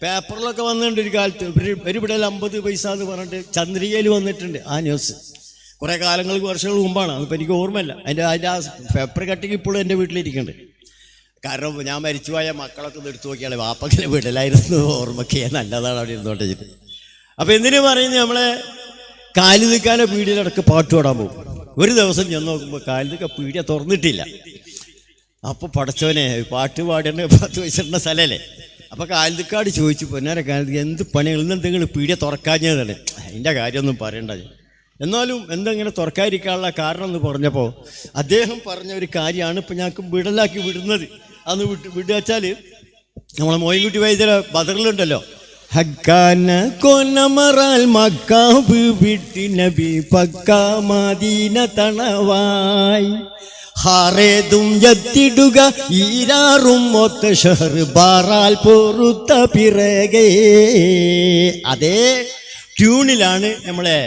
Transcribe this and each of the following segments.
പേപ്പറിലൊക്കെ വന്നിട്ടുണ്ട് ഒരു കാലത്ത്. ഒരു പിടയിൽ 50 പൈസ എന്ന് പറഞ്ഞിട്ട് ചന്ദ്രികയിൽ വന്നിട്ടുണ്ട് ആ ന്യൂസ്. കുറേ വർഷങ്ങൾ മുമ്പാണ്, അതിപ്പോൾ എനിക്ക് ഓർമ്മയില്ല. അതിൻ്റെ ആ പേപ്പർ കട്ടിങ് ഇപ്പോഴും എൻ്റെ വീട്ടിലിരിക്കുന്നുണ്ട്. കാരണം ഞാൻ മരിച്ചുപോയ മക്കളൊക്കെ ഒന്ന് എടുത്തു നോക്കിയാൽ വാപ്പക്കിനെ വീട്ടിലായിരുന്നു ഓർമ്മയ്ക്ക് നല്ലതാണ് അവിടെ ഇരുന്നോട്ടെ വെച്ചിട്ട്. അപ്പോൾ എന്തിനു പറയുന്നത്, നമ്മളെ കാലിദിക്കാനെ പീടിയിലിടക്ക് പാട്ട് പാടാൻ പോകും. ഒരു ദിവസം ഞാൻ നോക്കുമ്പോൾ കാലിദിക്ക പീടിയ തുറന്നിട്ടില്ല. അപ്പോൾ പടച്ചവനെ പാട്ട് പാടേണ്ട 10 പൈസയുടെ സ്ഥലമല്ലേ. അപ്പോൾ കാലിദിക്കാട് ചോദിച്ചു, പൊന്നാരെ കാലിദിക്ക എന്ത് പണികൾ എന്തെങ്കിലും പീടിയ തുറക്കാഞ്ഞതാണ്. അതിൻ്റെ കാര്യമൊന്നും പറയണ്ട, എന്നാലും എന്തെങ്കിലും തുറക്കാതിരിക്കാനുള്ള കാരണം എന്ന് പറഞ്ഞപ്പോൾ അദ്ദേഹം പറഞ്ഞ ഒരു കാര്യമാണ് ഇപ്പം ഞങ്ങൾക്ക് വിടലാക്കി വിടുന്നത്. അന്ന് വിടുക വെച്ചാൽ നമ്മളെ മോയിൻകുട്ടി വൈദ്യര ബദറിലുണ്ടല്ലോ, ഹക്കാന കൊനമറാൽ മക്കാബ് വിട്ടി നബി പക്കാ മദീന തണവായി ഹാറേതും എത്തിടുക ഈരാറും ഒത്ത ഷഹർ ബാറാൽ പൊറുത്ത പിറകേ. അതേ ട്യൂണിലാണ് നമ്മളെ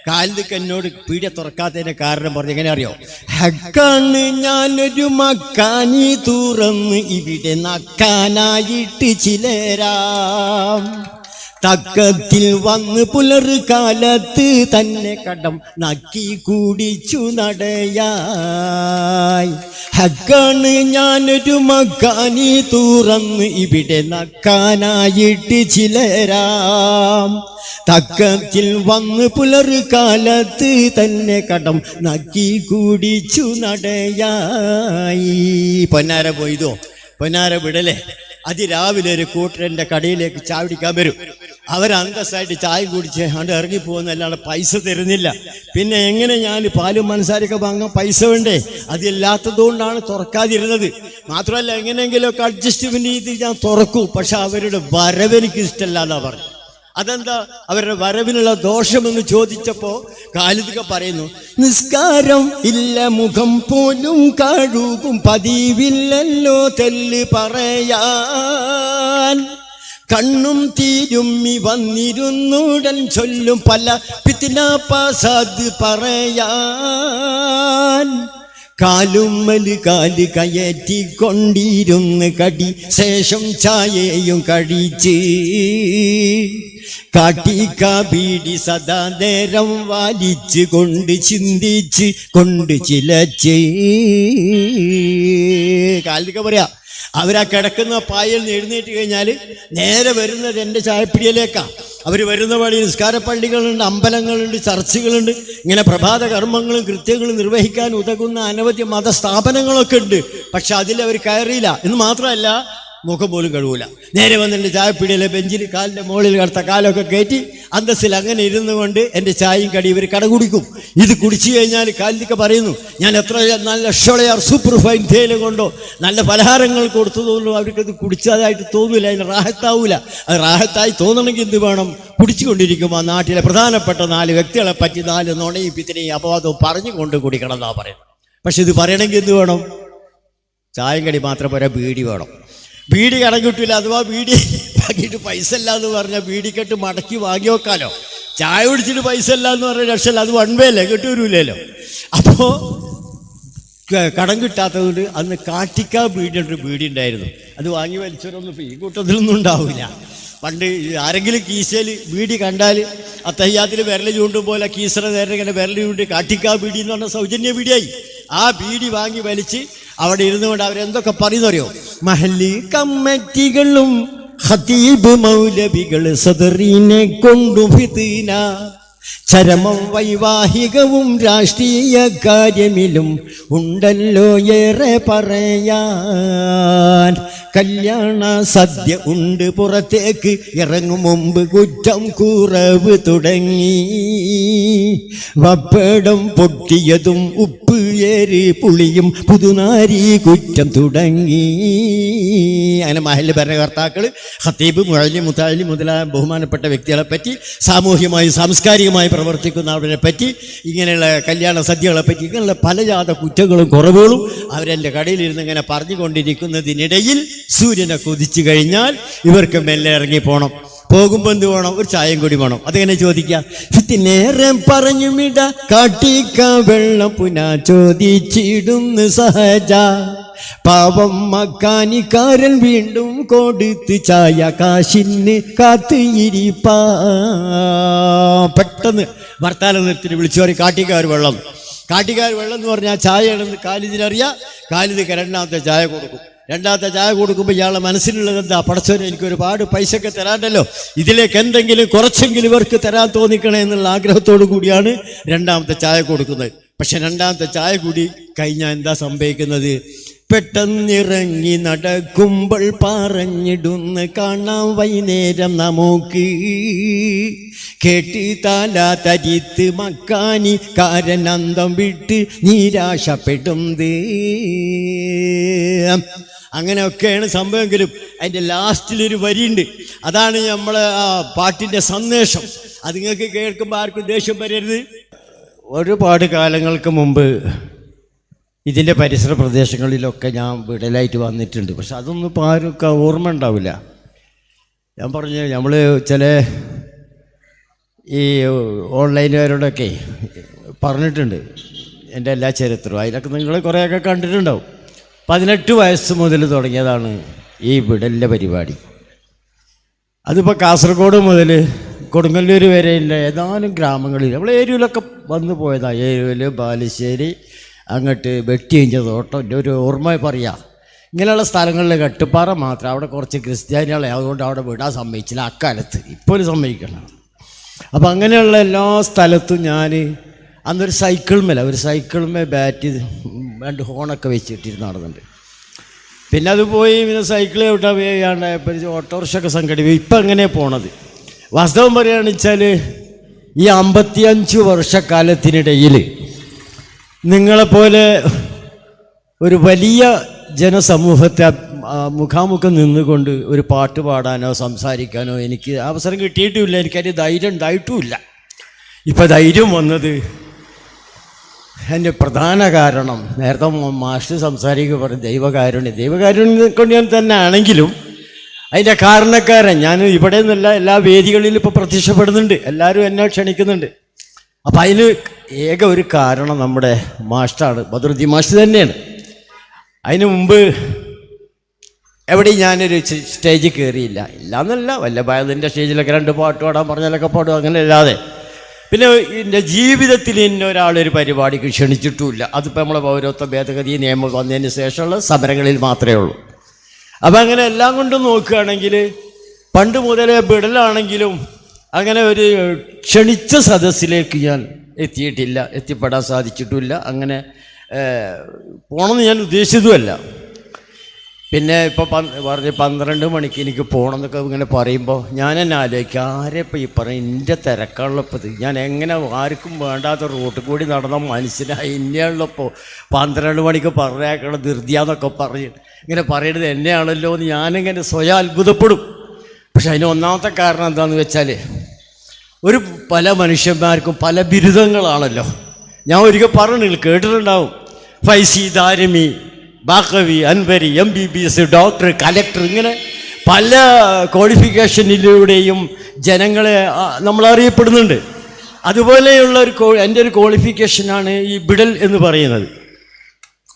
കാലിദിക്ക് എന്നോട് പീടിയ തുറക്കാത്തതിന്റെ കാരണം പറഞ്ഞു. എങ്ങനെ അറിയോ? ഹക്കാണ് ഞാനൊരു മക്കാനി തുറന്ന് ഇവിടെ നക്കാനായിട്ട് ചിലരാം തക്കത്തിൽ വന്ന് പുലർകാലത്ത് തന്നെ കടം നക്കി കുടിച്ചു നടയായി. ഹക്കാണ് ഞാനൊരു മക്കാനി തുറന്ന് ഇവിടെ നക്കാനായിട്ട് ചിലരാം തക്കത്തിൽ വന്ന് പുലർകാലത്ത് തന്നെ കടം നക്കി കുടിച്ചു നടയായി. പൊന്നാര പോയതോ, പൊന്നാര വിടലേ. അതിരാവിലെ ഒരു കൂട്ടരെൻ്റെ കടയിലേക്ക് ചായ കുടിക്കാൻ വരും. അവരന്തസ്സായിട്ട് ചായ കുടിച്ച് അവിടെ ഇറങ്ങിപ്പോകുന്നല്ലാണ്ട് പൈസ തരുന്നില്ല. പിന്നെ എങ്ങനെ ഞാൻ പാലും മനസാരൊക്കെ വാങ്ങാൻ പൈസ വേണ്ടേ? അതില്ലാത്തതുകൊണ്ടാണ് തുറക്കാതിരുന്നത്. മാത്രമല്ല എങ്ങനെയെങ്കിലുമൊക്കെ അഡ്ജസ്റ്റ്മെന്റ് ചെയ്ത് ഞാൻ തുറക്കും. പക്ഷെ അവരുടെ വരവെനിക്ക് ഇഷ്ടമല്ല എന്നാ പറഞ്ഞു. അതെന്താ അവരുടെ വരവിനുള്ള ദോഷമെന്ന് ചോദിച്ചപ്പോ കാലിദിക്ക പറയുന്നു, നിസ്കാരം ഇല്ല മുഖം പോലും കഴുകും പതിവില്ലല്ലോ തെല്ല് പറയാൻ കണ്ണും തീരുമ്മി വന്നിരുന്നുടൻ ചൊല്ലും പല പിത്തിന പാസാദ് പറയാൻ കാലുമ്മല് കാല് കയറ്റിക്കൊണ്ടിരുന്ന് കടി ശേഷം ചായയും കഴിച്ച് കാട്ടിക്ക ബീഡി സദാ നേരം വലിച്ച് കൊണ്ട് ചിന്തിച്ച് കൊണ്ട് ചിലച്ച്. കാലിദിക്ക പറയാ, അവരാ കിടക്കുന്ന പായൽ നിന്ന് എഴുന്നേറ്റ് കഴിഞ്ഞാൽ നേരെ വരുന്നത് എൻ്റെ ചായപ്പിടിയിലേക്കാണ്. അവർ വരുന്ന വഴി നിസ്കാരപ്പള്ളികളുണ്ട്, അമ്പലങ്ങളുണ്ട്, ചർച്ചുകളുണ്ട്, ഇങ്ങനെ പ്രഭാത കർമ്മങ്ങളും കൃത്യങ്ങളും നിർവഹിക്കാൻ ഉതകുന്ന അനവധി മതസ്ഥാപനങ്ങളൊക്കെ ഉണ്ട്. പക്ഷെ അതിലവർ കയറിയില്ല എന്ന് മാത്രമല്ല മുഖം പോലും കഴുകൂല. നേരെ വന്ന് എൻ്റെ ചായപ്പീടിയിലെ ബെഞ്ചിൽ കാലിൻ്റെ മുകളിൽ കടത്ത കാലൊക്കെ കയറ്റി അന്തസ്സിൽ അങ്ങനെ ഇരുന്നു കൊണ്ട് എൻ്റെ ചായയും കടി ഇവർ കട കുടിക്കും. ഇത് കുടിച്ചു കഴിഞ്ഞാൽ കാലിദിക്ക പറയുന്നു, ഞാൻ എത്ര നല്ല ഷോളയാർ സൂപ്പർ ഫൈൻ തേയില കൊണ്ടോ നല്ല പലഹാരങ്ങൾ കൊടുത്തതുകൊണ്ടോ അവർക്കത് കുടിച്ചതായിട്ട് തോന്നില്ല, അതിന് റാഹത്താവൂല. അത് റാഹത്തായി തോന്നണമെങ്കിൽ എന്ത് വേണം? കുടിച്ചുകൊണ്ടിരിക്കുമ്പോൾ നാട്ടിലെ പ്രധാനപ്പെട്ട 4 വ്യക്തികളെ പറ്റി 4 നുണയും പിത്തിനെയും അപവാദവും പറഞ്ഞുകൊണ്ട് കുടിക്കണം എന്നാ പറയുന്നത്. പക്ഷെ ഇത് പറയണമെങ്കിൽ എന്ത് വേണം? ചായം കടി മാത്രം പോരാ, ബീഡി വേണം. ബീഡി കടം കിട്ടില്ല. അഥവാ ബീഡി വാങ്ങിയിട്ട് പൈസ ഇല്ല എന്ന് പറഞ്ഞാൽ ബീഡിക്കെട്ട് മടക്കി വാങ്ങി വെക്കാലോ. ചായ കുടിച്ചിട്ട് പൈസ ഇല്ല എന്ന് പറഞ്ഞ രക്ഷല്ല, അത് 1 way അല്ലേ, കിട്ടൂരൂല്ലല്ലോ. അപ്പോൾ കടം കിട്ടാത്തതുകൊണ്ട് അന്ന് കാട്ടിക്കാ ബീഡിയുടെ ബീഡി ഉണ്ടായിരുന്നു. അത് വാങ്ങി വലിച്ചവരൊന്നും ഇപ്പോൾ ഈ കൂട്ടത്തിലൊന്നും ഉണ്ടാവില്ല. പണ്ട് ആരെങ്കിലും കീശയിൽ ബീഡി കണ്ടാൽ അത്തയ്യാത്തിൽ വിരൽ ചൂണ്ടും പോലെ കീസറ നേരെ ഇങ്ങനെ വിരൽ ചൂണ്ടി കാട്ടിക്കാ ബീഡി എന്ന് പറഞ്ഞാൽ സൗജന്യ ബീഡിയായി. ആ ബീഡി വാങ്ങി വലിച്ച് അവിടെ ഇരുന്നുകൊണ്ട് അവരെന്തൊക്കെ പറയുന്നറിയോ? മഹല്ലി കമ്മിറ്റികളും ഖതീബ് മൗലവികൾ സദറിനെ കൊണ്ടു ഫിത്ന ചരമം വൈവാഹികവും രാഷ്ട്രീയ കാര്യമിലും ഉണ്ടല്ലോ ഏറെ പറയാൻ. കല്യാണ സദ്യ ഉണ്ട് പുറത്തേക്ക് ഇറങ്ങും മുമ്പ് കുറ്റം കുറവ് തുടങ്ങി. വപ്പടം പൊട്ടിയതും ഉപ്പ് ഏറ് പുളിയും പുതുനാരി കുറ്റം തുടങ്ങി. അങ്ങനെ മഹല്ല് ഭരണകർത്താക്കൾ ഖതീബ് മുഅല്ലിം മുതഅല്ലിം മുതലായ ബഹുമാനപ്പെട്ട വ്യക്തികളെ പറ്റി, സാമൂഹ്യമായി സാംസ്കാരികമായി പ്രവർത്തിക്കുന്ന അവരെ പറ്റി, ഇങ്ങനെയുള്ള കല്യാണ സദ്യകളെ പറ്റി, ഇങ്ങനെയുള്ള പലജാത കുറ്റങ്ങളും കുറവുകളും അവരെൻ്റെ കടയിലിരുന്ന് ഇങ്ങനെ പറഞ്ഞുകൊണ്ടിരിക്കുന്നതിനിടയിൽ സൂര്യനെ കൊതിച്ചു കഴിഞ്ഞാൽ ഇവർക്ക് മെല്ലെ ഇറങ്ങിപ്പോണം. പോകുമ്പോൾ എന്ത് വേണം? ഒരു ചായയും കൂടി വേണം. അതെങ്ങനെ ചോദിക്കാം? നേരം പറഞ്ഞുമിട കാട്ടിക്ക വെള്ളം പുന ചോദിച്ചിടുന്നു സഹജ പാവം മക്കാനിക്കാരൻ വീണ്ടും കൊടുത്ത് ചായ കാശിന് കാത്ത് ഇരിപ്പാ. പെട്ടെന്ന് വർത്താനം നിർത്തി വിളിച്ചു പറയും കാട്ടിക്കാർ വെള്ളം. കാട്ടിക്കാർ വെള്ളം എന്ന് പറഞ്ഞാൽ ചായയാണെന്ന് ഖാലിദിനറിയാം. ഖാലിദ് രണ്ടാമത്തെ ചായ കൊടുക്കും. രണ്ടാമത്തെ ചായ കൊടുക്കുമ്പോൾ ഇയാളെ മനസ്സിലുള്ളത് എന്താ? പടച്ചോനെ എനിക്ക് ഒരുപാട് പൈസയൊക്കെ തരാണ്ടല്ലോ, ഇതിലേക്ക് എന്തെങ്കിലും കുറച്ചെങ്കിലും ഇവർക്ക് തരാൻ തോന്നിക്കണേ എന്നുള്ള ആഗ്രഹത്തോടു കൂടിയാണ് രണ്ടാമത്തെ ചായ കൊടുക്കുന്നത്. പക്ഷെ രണ്ടാമത്തെ ചായ കൂടി കഴിഞ്ഞാൽ എന്താ സംഭവിക്കുന്നത്? പെട്ടെന്നിറങ്ങി നടക്കുമ്പോൾ പറഞ്ഞിടുന്ന് കാണാം വൈകുന്നേരം നമുക്ക്, കേട്ട് താല തരിത്ത് മക്കാനി കാരനന്തം വിട്ട് നിരാശപ്പെടുന്നത്. അങ്ങനെയൊക്കെയാണ് സംഭവമെങ്കിലും അതിൻ്റെ ലാസ്റ്റിലൊരു വരിയുണ്ട്. അതാണ് നമ്മളെ ആ പാട്ടിൻ്റെ സന്ദേശം. അത് നിങ്ങൾക്ക് കേൾക്കുമ്പോൾ ആർക്കും ദേഷ്യം വരരുത്. ഒരുപാട് കാലങ്ങൾക്ക് മുമ്പ് ഇതിൻ്റെ പരിസര പ്രദേശങ്ങളിലൊക്കെ ഞാൻ വിടലായിട്ട് വന്നിട്ടുണ്ട്. പക്ഷെ അതൊന്നും ഇപ്പോൾ ആർക്കും ഓർമ്മ ഉണ്ടാവില്ല. ഞാൻ പറഞ്ഞു നമ്മൾ ചില ഈ ഓൺലൈനുകാരോടൊക്കെ പറഞ്ഞിട്ടുണ്ട് എൻ്റെ എല്ലാ ചരിത്രവും. അതിലൊക്കെ നിങ്ങൾ കുറേയൊക്കെ കണ്ടിട്ടുണ്ടാവും. 18 വയസ്സ് മുതൽ തുടങ്ങിയതാണ് ഈ വിടലിൻ്റെ പരിപാടി. അതിപ്പോൾ കാസർഗോഡ് മുതൽ കൊടുങ്ങല്ലൂർ വരെയുള്ള ഏതാനും ഗ്രാമങ്ങളിൽ നമ്മൾ ഏരിയയിലൊക്കെ വന്നു പോയതാണ്. ഏരിയയിൽ ബാലുശ്ശേരി അങ്ങോട്ട് വെട്ടിയഞ്ച തോട്ടം എൻ്റെ ഒരു ഓർമ്മ പറയാം. ഇങ്ങനെയുള്ള സ്ഥലങ്ങളിൽ കെട്ടുപ്പാറ മാത്രം അവിടെ കുറച്ച് ക്രിസ്ത്യാനികളെ അതുകൊണ്ട് അവിടെ വിടാൻ സമ്മതിച്ചില്ല അക്കാലത്ത്. ഇപ്പോൾ സമ്മതിക്കണം. അപ്പം അങ്ങനെയുള്ള എല്ലാ സ്ഥലത്തും ഞാൻ അന്നൊരു സൈക്കിൾമേ ബാറ്റ് 2 ഹോണൊക്കെ വെച്ചിട്ടിരുന്ന് നടന്നുണ്ട്. പിന്നെ അത് പോയി പിന്നെ സൈക്കിൾ വിട്ടാൽ വേണ്ടായപ്പോൾ ഓട്ടോറിക്ഷ ഒക്കെ സംഘടിപ്പിക്കും. ഇപ്പം എങ്ങനെയാണ് പോണത്? വാസ്തവം പറയുകയാണെന്ന് വെച്ചാൽ ഈ 55 വർഷക്കാലത്തിനിടയിൽ നിങ്ങളെപ്പോലെ ഒരു വലിയ ജനസമൂഹത്തെ മുഖാമുഖം നിന്നുകൊണ്ട് ഒരു പാട്ട് പാടാനോ സംസാരിക്കാനോ എനിക്ക് അവസരം കിട്ടിയിട്ടുമില്ല. എനിക്കതിന് ധൈര്യം ഉണ്ടായിട്ടുമില്ല. ഇപ്പം ധൈര്യം വന്നത് എൻ്റെ പ്രധാന കാരണം നേരത്തെ മാഷ് സംസാരിക്കുക പറയും ദൈവകാരുണ്യം കൊണ്ട് തന്നെ ആണെങ്കിലും അതിൻ്റെ കാരണക്കാരൻ ഞാൻ ഇവിടെ നിന്നല്ല എല്ലാ വേദികളിലും ഇപ്പോൾ പ്രത്യക്ഷപ്പെടുന്നുണ്ട്. എല്ലാവരും എന്നെ ക്ഷണിക്കുന്നുണ്ട്. അപ്പം അതിന് ഏക ഒരു കാരണം നമ്മുടെ മാഷ്ടാണ്, ബദറുദ്ദീൻ മാഷ് തന്നെയാണ്. അതിന് മുമ്പ് എവിടെയും ഞാനൊരു സ്റ്റേജിൽ കയറിയില്ല. ഇല്ലയെന്നല്ല, വല്ല ഭയത്തിൻ്റെ സ്റ്റേജിലൊക്കെ 2 പാട്ട് പാടാൻ പറഞ്ഞാലൊക്കെ പാടും, അങ്ങനെ അല്ലാതെ. പിന്നെ എൻ്റെ ജീവിതത്തിൽ എന്നെ ഒരാളൊരു പരിപാടിക്ക് ക്ഷണിച്ചിട്ടുമില്ല. അതിപ്പോൾ നമ്മളെ പൗരത്വ ഭേദഗതി നിയമം വന്നതിന് ശേഷമുള്ള സമരങ്ങളിൽ മാത്രമേ ഉള്ളൂ. അപ്പം അങ്ങനെ എല്ലാം കൊണ്ടും നോക്കുകയാണെങ്കിൽ പണ്ട് മുതലേ ബിടലാണെങ്കിലും അങ്ങനെ ഒരു ക്ഷണിച്ച സദസ്സിലേക്ക് ഞാൻ എത്തിപ്പെടാൻ സാധിച്ചിട്ടുമില്ല. അങ്ങനെ പോകണമെന്ന് ഞാൻ ഉദ്ദേശിച്ചതുമല്ല. പിന്നെ ഇപ്പോൾ പറഞ്ഞ് 12 മണിക്ക് എനിക്ക് പോകണമെന്നൊക്കെ ഇങ്ങനെ പറയുമ്പോൾ ഞാൻ തന്നെ ആലോചിക്കുക, ആരെപ്പോൾ ഈ പറയും എൻ്റെ തിരക്കുള്ളപ്പോൾ ഞാൻ എങ്ങനെ ആർക്കും വേണ്ടാത്ത റൂട്ടിൽ കൂടി നടന്ന മനുഷ്യനായി ഇന്നെയുള്ളപ്പോൾ 12 മണിക്ക് പറഞ്ഞേക്കണം ധൃതിയാന്നൊക്കെ പറഞ്ഞ് ഇങ്ങനെ പറയണത് എന്നെയാണല്ലോ എന്ന് ഞാനിങ്ങനെ സ്വയം അത്ഭുതപ്പെടും. പക്ഷെ അതിന് ഒന്നാമത്തെ കാരണം എന്താണെന്ന് വെച്ചാൽ പല മനുഷ്യന്മാർക്കും പല ബിരുദങ്ങളാണല്ലോ. ഞാൻ ഒരിക്കൽ പറഞ്ഞു കേട്ടിട്ടുണ്ടാവും, Faizi, Darimi, Baqavi, Anwari, MBBS, doctor, collector, ഇങ്ങനെ പല ക്വാളിഫിക്കേഷനിലൂടെയും ജനങ്ങളെ നമ്മൾ അറിയപ്പെടുന്നുണ്ട്. അതുപോലെയുള്ള എൻ്റെ ഒരു ക്വാളിഫിക്കേഷനാണ് ഈ ബിടൽ എന്ന് പറയുന്നത്.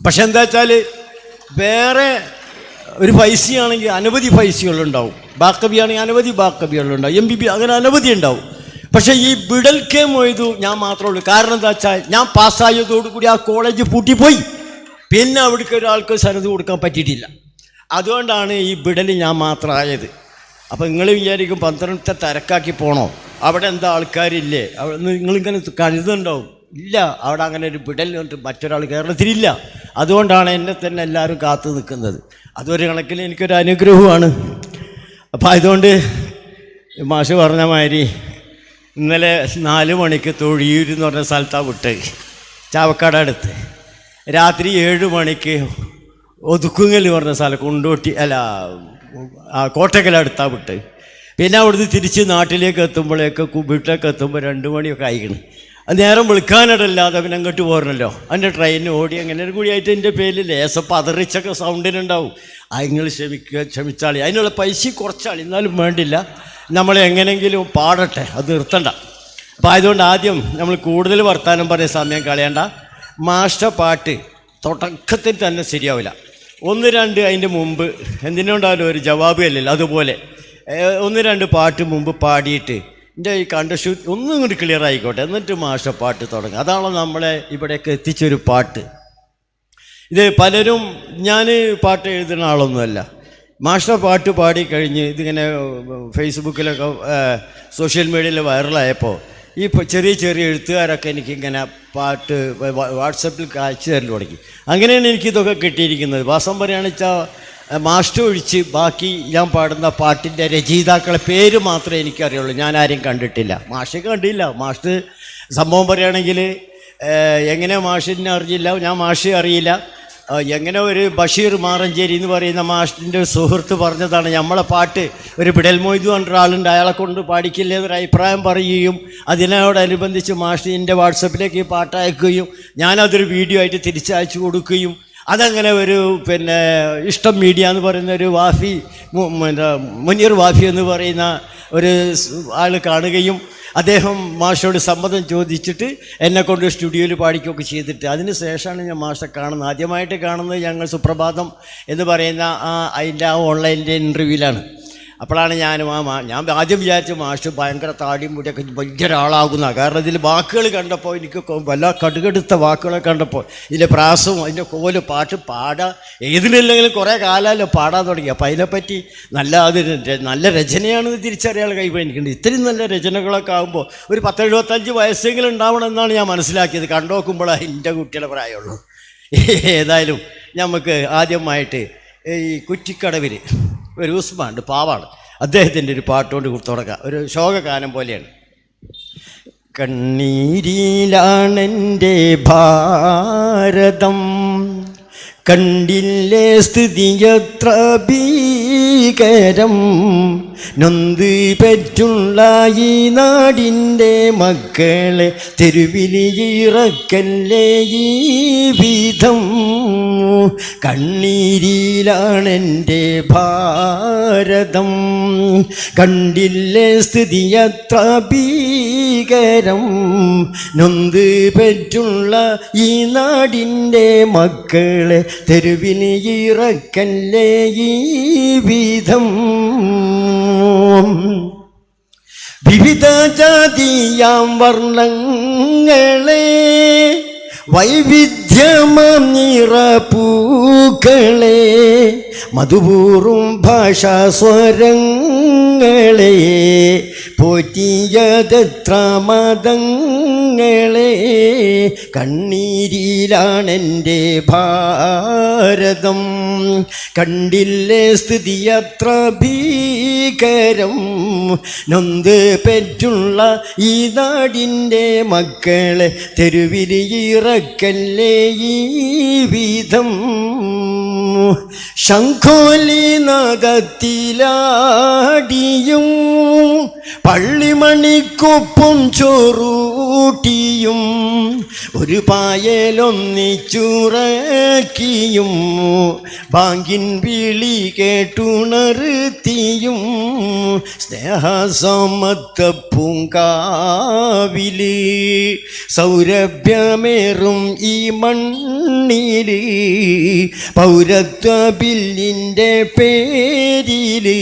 പക്ഷെ എന്താ വെച്ചാൽ വേറെ ഒരു ഫൈസിയാണെങ്കിൽ അനവധി ഫൈസികളുണ്ടാവും, ബാക്കബിയാണെങ്കിൽ അനവധി ബാക്കബികളുണ്ടാവും, MBB അങ്ങനെ അനവധി ഉണ്ടാവും. പക്ഷേ ഈ ബിടൽ കെ മൊയ്തു ഞാൻ മാത്രമേ ഉള്ളൂ. കാരണം എന്താ വെച്ചാൽ ഞാൻ പാസ്സായതോടുകൂടി ആ കോളേജ് പൂട്ടിപ്പോയി. പിന്നെ അവിടേക്ക് ഒരാൾക്ക് സനത് കൊടുക്കാൻ പറ്റിയിട്ടില്ല. അതുകൊണ്ടാണ് ഈ ബിടൽ ഞാൻ മാത്രമായത്. അപ്പോൾ നിങ്ങൾ വിചാരിക്കും 12 തിരക്കാക്കി പോകണോ, അവിടെ എന്താ ആൾക്കാരില്ലേ, അവിടെ നിങ്ങളിങ്ങനെ കരുതുന്നുണ്ടാവും. ഇല്ല, അവിടെ അങ്ങനെ ഒരു ബിടൽ മറ്റൊരാൾ കേരളത്തിലില്ല. അതുകൊണ്ടാണ് എന്നെ തന്നെ എല്ലാവരും കാത്തു നിൽക്കുന്നത്. അതൊരു കണക്കിൽ എനിക്കൊരു അനുഗ്രഹമാണ്. അപ്പോൾ അതുകൊണ്ട് മാഷ് പറഞ്ഞ മാതിരി ഇന്നലെ 4 മണിക്ക് തൊഴിയൂർ എന്ന് പറഞ്ഞ സ്ഥലത്താണ് വിട്ട്, ചാവക്കാട് അടുത്ത്. രാത്രി 7 മണിക്ക് ഒതുക്കുങ്ങൽ പറഞ്ഞ സ്ഥലം കോട്ടക്കലടുത്താണ് വിട്ട്. പിന്നെ അവിടുന്ന് തിരിച്ച് നാട്ടിലേക്ക് വീട്ടിലേക്ക് എത്തുമ്പോൾ 2 മണിയൊക്കെ ആയിക്കണം. നേരം വിളിക്കാനിടല്ലാതെ പിന്നെ അങ്ങോട്ട് പോരണല്ലോ. അതിൻ്റെ ട്രെയിൻ ഓടി അങ്ങനെ കൂടിയായിട്ട് എൻ്റെ പേരിൽ ലേസം പതറിച്ചൊക്കെ സൗണ്ടിനുണ്ടാവും. നിങ്ങൾ ക്ഷമിച്ചാളി, അതിനുള്ള പൈസ കുറച്ചാളി, എന്നാലും വേണ്ടില്ല, നമ്മൾ എങ്ങനെയെങ്കിലും പാടട്ടെ, അത് നിർത്തണ്ട. അപ്പോൾ അതുകൊണ്ട് ആദ്യം നമ്മൾ കൂടുതൽ വർത്താനം പറയാൻ സമയം കളയണ്ട. മാഷ്ട പാട്ട് തുടക്കത്തിൽ തന്നെ ശരിയാവില്ല. ഒന്ന് രണ്ട് അതിൻ്റെ മുമ്പ് എന്തിനുണ്ടാവില്ല ഒരു ജവാബ് അല്ലല്ലോ, അതുപോലെ ഒന്ന് രണ്ട് പാട്ട് മുമ്പ് പാടിയിട്ട് എൻ്റെ ഈ കണ്ടഷൂട്ട് ഒന്നും കൂടി ക്ലിയർ ആയിക്കോട്ടെ, എന്നിട്ട് മാഷ പാട്ട് തുടങ്ങും. അതാണല്ലോ നമ്മളെ ഇവിടേക്ക് എത്തിച്ചൊരു പാട്ട്. ഇത് പലരും, ഞാൻ പാട്ട് എഴുതുന്ന ആളൊന്നുമല്ല, മാഷ പാട്ട് പാടിക്കഴിഞ്ഞ് ഇതിങ്ങനെ ഫേസ്ബുക്കിലൊക്കെ സോഷ്യൽ മീഡിയയിൽ വൈറലായപ്പോൾ ഈ ചെറിയ ചെറിയ എഴുത്തുകാരൊക്കെ എനിക്കിങ്ങനെ പാട്ട് വാട്സപ്പിൽ അയച്ചു തരൽ തുടങ്ങി. അങ്ങനെയാണ് എനിക്കിതൊക്കെ കിട്ടിയിരിക്കുന്നത്. വാസം പറയുകയാണെന്ന് വെച്ചാൽ മാസ്റ്റർ ഒഴിച്ച് ബാക്കി ഞാൻ പാടുന്ന പാട്ടിൻ്റെ രചയിതാക്കളെ പേര് മാത്രമേ എനിക്കറിയുള്ളൂ, ഞാൻ ആരെയും കണ്ടിട്ടില്ല. മാഷെ കണ്ടില്ല. മാസ്റ്റർ സംഭവം പറയുകയാണെങ്കിൽ എങ്ങനെ മാഷിനെ അറിയില്ല, ഞാൻ മാഷെ അറിയില്ല. എങ്ങനെ ഒരു ബഷീർ മാറഞ്ചേരി എന്ന് പറയുന്ന മാഷിൻ്റെ സുഹൃത്ത് പറഞ്ഞതാണ് നമ്മളെ പാട്ട് ഒരു ബിഡൽ മൊയ്തു പറഞ്ഞ ഒരാളുണ്ട്, അയാളെ കൊണ്ട് പാടിക്കില്ലേ എന്നൊരു അഭിപ്രായം പറയുകയും അതിനോടനുബന്ധിച്ച് മാഷിൻ്റെ വാട്സപ്പിലേക്ക് ഈ പാട്ട് അയക്കുകയും ഞാനതൊരു വീഡിയോ ആയിട്ട് തിരിച്ചയച്ചു കൊടുക്കുകയും അതങ്ങനെ ഒരു ഇഷ്ടം മീഡിയ എന്ന് പറയുന്ന ഒരു വാഫി, മുനീർ വാഫി എന്ന് പറയുന്ന ഒരു ആൾ കാണുകയും അദ്ദേഹം മാഷോട് സമ്മതം ചോദിച്ചിട്ട് എന്നെക്കൊണ്ട് സ്റ്റുഡിയോയിൽ പാടിക്കുകയൊക്കെ ചെയ്തിട്ട് അതിന് ശേഷമാണ് ഞാൻ മാഷെ കാണുന്നത്. ആദ്യമായിട്ട് കാണുന്നത് ഞങ്ങൾ സുപ്രഭാതം എന്ന് പറയുന്ന അതിൻ്റെ ഓൺലൈനിൻ്റെ ഇൻ്റർവ്യൂവിലാണ്. അപ്പോഴാണ് ഞാൻ ആദ്യം വിചാരിച്ചു മാഷ് ഭയങ്കര താടിയും മുടിയൊക്കെ വലിയൊരാളാകുന്ന, കാരണം ഇതിൽ വാക്കുകൾ കണ്ടപ്പോൾ എനിക്ക് വല്ല കടുകടുത്ത വാക്കുകളെ കണ്ടപ്പോൾ ഇതിൻ്റെ പ്രാസവും അതിൻ്റെ കോല് പാട്ട് ഏതിനില്ലെങ്കിലും കുറേ കാലമല്ലോ പാടാൻ തുടങ്ങി. അപ്പോൾ അതിനെപ്പറ്റി നല്ല രചനയാണെന്ന് തിരിച്ചറിയാൻ കഴിയുമ്പോൾ എനിക്കുണ്ട്. ഇത്രയും നല്ല രചനകളൊക്കെ ആകുമ്പോൾ ഒരു 10-75 വയസ്സെങ്കിലും ഉണ്ടാവണമെന്നാണ് ഞാൻ മനസ്സിലാക്കിയത്. കണ്ടു നോക്കുമ്പോൾ എൻ്റെ കുട്ടികളെ പ്രായമുള്ളൂ. ഏതായാലും നമുക്ക് ആദ്യമായിട്ട് ഈ കുറ്റിക്കടവിൽ ഒരു ഉസ്മാൻ പാവാണ്, അദ്ദേഹത്തിൻ്റെ ഒരു പാട്ടുകൊണ്ട് തുടങ്ങാം. ഒരു ശോകഗാനം പോലെയാണ്. കണ്ണീരിലാണെൻ്റെ ഭാരതം, കണ്ടില്ലേ സ്ഥിതിയത്ര ഭീകരം, നൊന്ത് പെറ്റുള്ള ഈ നാടിൻ്റെ മക്കളെ തെരുവിലിറക്കല്ലേ ഈ വിധം. കണ്ണീരിലാണെൻ്റെ ഭാരതം, കണ്ടില്ലേ സ്ഥിതിയത്ര ഭീകരം, നൊന്ത് പെറ്റുള്ള ഈ നാടിൻ്റെ മക്കളെ തെരുവിലിറക്കല്ലേ ഈ വിധം. വിവിധ ജാതിയാം വർണ്ണങ്ങളെ, വൈവിധ്യമാം നിറപ്പൂക്കളെ, മധുപൂറും ഭാഷാ സ്വരങ്ങളെ, പോറ്റിയതെത്ര മതങ്ങളെ, കണ്ണീരിലാണെൻ്റെ ഭാരതം, കണ്ടില്ലേ സ്ഥിതിയത്ര ഭീകരം, നൊന്ത് പെറ്റുള്ള ഈ നാടിൻ്റെ മക്കളെ തെരുവിലിറക്കല്ലേ ഈ വിധം. ശംഖോലി നാദത്തിലാടിയും പള്ളിമണിക്കൊപ്പം ചോറൂട്ടിയും ഒരു പായലൊന്നിച്ചുറക്കിയും ബാങ്കിൻ വിളി കേട്ടുണർത്തിയും സ്നേഹസമത്വ പൂങ്കാവില് സൗരഭ്യമേറും ഈ മണ്ണില് പൗരത്വ ബില്ലിൻ്റെ പേരില്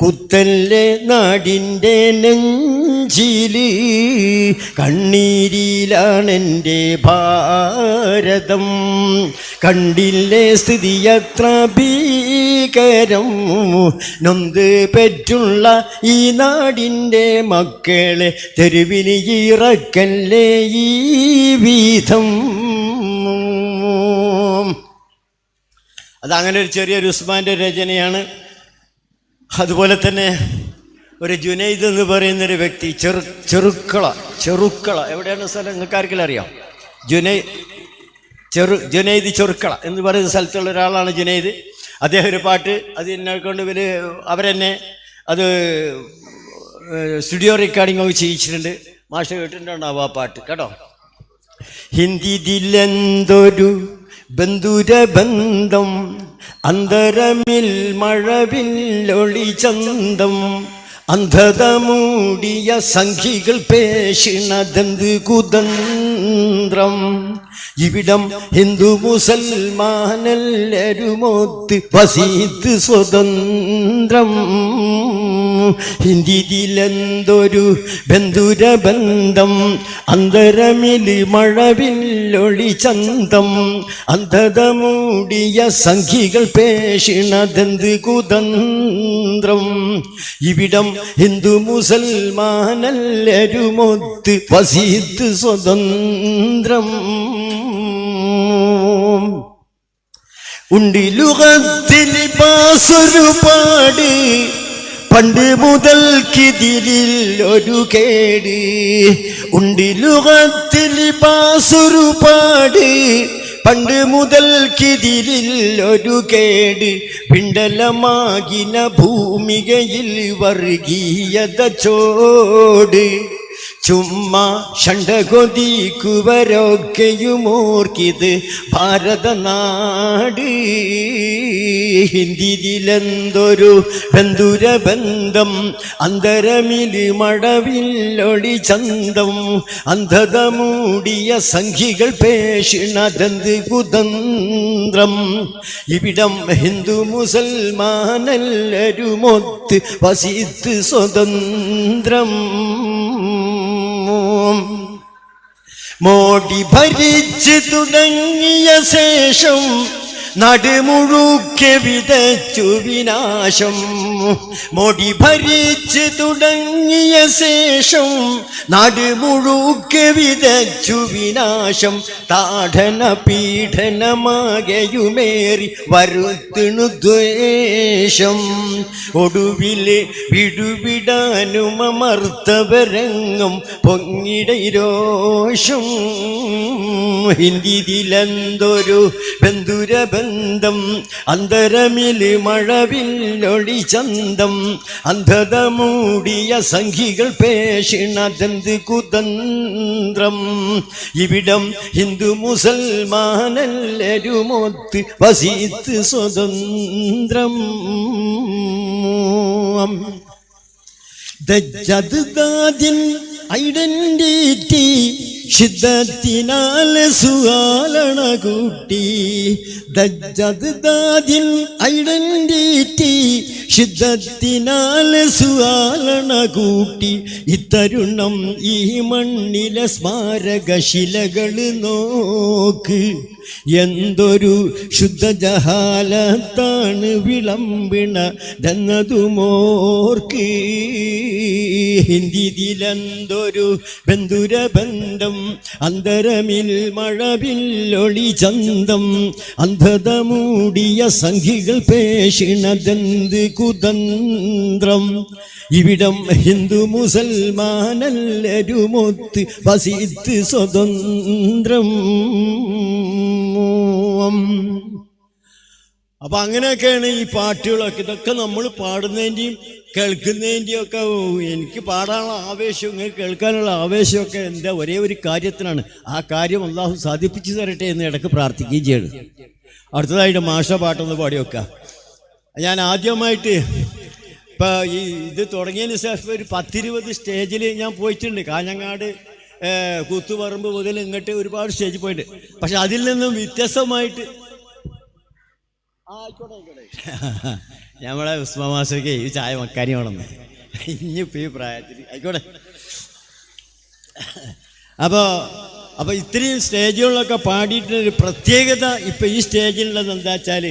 കുത്തല്ലേ നാടിൻ്റെ നെഞ്ചില്. കണ്ണീരിലാണെൻ്റെ ഭാരതം, കണ്ടില്ലേ സ്ഥിതിയത്ര ഭീകരം, നൊന്ത് പെറ്റുള്ള ഈ നാടിൻ്റെ മക്കളെ തെരുവിലിറക്കല്ലേ ഈ വിധം. അതങ്ങനെ ഒരു ചെറിയൊരു ഉസ്മാൻ്റെ രചനയാണ്. അതുപോലെ തന്നെ ഒരു ജുനൈദ് എന്ന് പറയുന്നൊരു വ്യക്തി ചെറുക്കള എവിടെയാണ് സ്ഥലം നിങ്ങൾക്കാർക്കെങ്കിലും അറിയാം? ജുനൈദ് ചെറുക്കള എന്ന് പറയുന്ന സ്ഥലത്തുള്ള ഒരാളാണ് ജുനൈദ്. അദ്ദേഹം ഒരു പാട്ട് അത് എന്നെ കൊണ്ട് അവരെന്നെ അത് സ്റ്റുഡിയോ റെക്കോർഡിംഗ് ഒക്കെ ചെയ്യിച്ചിട്ടുണ്ട്. മാഷ കേട്ടിട്ടുണ്ടാവും ആ പാട്ട് കേട്ടോ. ഹിന്ദിയിലെന്തൊരു ബന്ധുരബന്ധം, അന്തരമിൽ മഴവില്ലൊളി ചന്തം, അന്ധത മൂടിയ സംഖികൾ പേശിണതെന്ത് കുതന്ത്രം, സ്വതന്ത്രം. ഇവിടം ഹിന്ദു മുസൽമാനെല്ലാരുമൊത്ത് വസീത്ത് സ്വതന്ത്രം. ഹിന്ദിയിലെന്തൊരു ബന്ധുരബന്ധം, അന്തരമില് മഴവില്ലൊളി ചന്തം. അന്ധത മൂടിയ സംഖികൾ പേഷിണതെന്ത് കുതന്ത്രം. ഇവിടം ഹിന്ദു മുസൽമാനെല്ലാരുമൊത്ത് വസീത്ത് സ്വതന്ത്രം. ഉണ്ട് ലുഗത്തിൽ പാസൊരുപാട്, പണ്ട് മുതൽക്കിതിലിൽ ഒരു കേട്. ഉണ്ട് ലുഗത്തിൽ പാസൊരുപാട്, പണ്ട് മുതൽക്കിതിലിൽ ഒരു കേട്. പിണ്ടലമാകിന ഭൂമികയിൽ വർഗീയത ചോട്. ചുമ്മാ ഷണ്ടകൊതിക്കുവരൊക്കെയുമോർക്കിത് ഭാരതനാട്. ഹിന്ദിയിലെന്തൊരു ബന്ധുരബന്ധം, അന്തരമില് മഴവില്ലൊളി ചന്തം. അന്ധത മൂടിയ സംഖികൾ പേഷിണതെന്ത് കുതന്ത്രം. ഇവിടം ഹിന്ദു മുസൽമാനെല്ലാരുമൊത്ത് വസീത്ത് സ്വതന്ത്രം. മോഡി ഭരിച്ച് തുടങ്ങിയ ശേഷം നടുമുഴുക്കെ വിതച്ചു വിനാശം. മോഡി ഭരിച്ച് തുടങ്ങിയ ശേഷം നടുമുഴുക്കെ വിതച്ചു വിനാശം. താഠന പീഡനമാകയുമേറി വരുത്തിണു ദ്വേഷം. ഒടുവില് വിടുവിടാനും അമർത്തവരംഗം പൊങ്ങിടൈരോഷം. ഹിന്ദിയിലെന്തൊരു ബന്ധുരബന്ധം, അന്തരമില് മഴവില്ലൊളി ചന്തം. അന്ധത മൂടിയ സംഖികൾ പേഷിണതെന്ത് കുതന്ത്രം. ഇവിടം ഹിന്ദു മുസൽമാനെല്ലാരുമൊത്ത് വസീത്ത് സ്വതന്ത്രം. ദജ്ജദ്ദാദിൻ ഐഡന്റിറ്റി ശിദ്ദത്തിനാൽ സുആലണ കൂട്ടി. ദജ്ജദ്ദാദിൻ ഐഡന്റിറ്റി ശിദ്ദത്തിനാൽ സുആലണ കൂട്ടി. ഇത്തരുണം ഈ മണ്ണിലെ സ്മാരകശിലകൾ നോക്ക്. എന്തൊരു ശുദ്ധജഹാലത്താണ് വിളമ്പിണതെന്നതുമോർക്ക്. ഹിന്ദിയിലെന്തൊരു ബന്ധുരബന്ധം, അന്തരമിൽ മഴവില്ലൊളി ചന്തം. അന്ധത മൂടിയ സംഖികൾ പേഷിണതെന്ത് കുതന്ത്രം. ഇവിടം ഹിന്ദു മുസൽമാനെല്ലാരുമൊത്ത് വസീത്ത് സ്വതന്ത്രം. അപ്പൊ അങ്ങനെയൊക്കെയാണ് ഈ പാട്ടുകളൊക്കെ. ഇതൊക്കെ നമ്മൾ പാടുന്നതിൻ്റെയും കേൾക്കുന്നതിൻ്റെയും ഒക്കെ എനിക്ക് പാടാനുള്ള ആവേശവും കേൾക്കാനുള്ള ആവേശമൊക്കെ എൻ്റെ ഒരേ ഒരു കാര്യത്തിനാണ്. ആ കാര്യം അള്ളാഹു സാധിപ്പിച്ചു തരട്ടെ എന്ന് ഇടയ്ക്ക് പ്രാർത്ഥിക്കുകയും ചെയ്യണം. അടുത്തതായിട്ട് മാഷ പാട്ടൊന്ന് പാടിവെക്കാം. ഞാൻ ആദ്യമായിട്ട് ഇപ്പം ഈ ഇത് തുടങ്ങിയതിന് ശേഷം ഒരു 10-20 സ്റ്റേജിൽ ഞാൻ പോയിട്ടുണ്ട്. കാഞ്ഞങ്ങാട്, കൂത്തുപറമ്പ് മുതൽ ഇങ്ങോട്ട് ഒരുപാട് സ്റ്റേജിൽ പോയിട്ടുണ്ട്. പക്ഷെ അതിൽ നിന്നും വ്യത്യസ്തമായിട്ട് നമ്മളെ ഉസ്മാൻ മാസ്റ്റർക്ക് ഈ ചായ മക്കാനി വേണമെന്ന് ഇനിയിപ്പോൾ ഈ പ്രായത്തിൽ ആയിക്കോട്ടെ. അപ്പോൾ ഇത്രയും സ്റ്റേജുകളിലൊക്കെ പാടിയിട്ടൊരു പ്രത്യേകത ഇപ്പം ഈ സ്റ്റേജിലുള്ളത് എന്താ വെച്ചാൽ,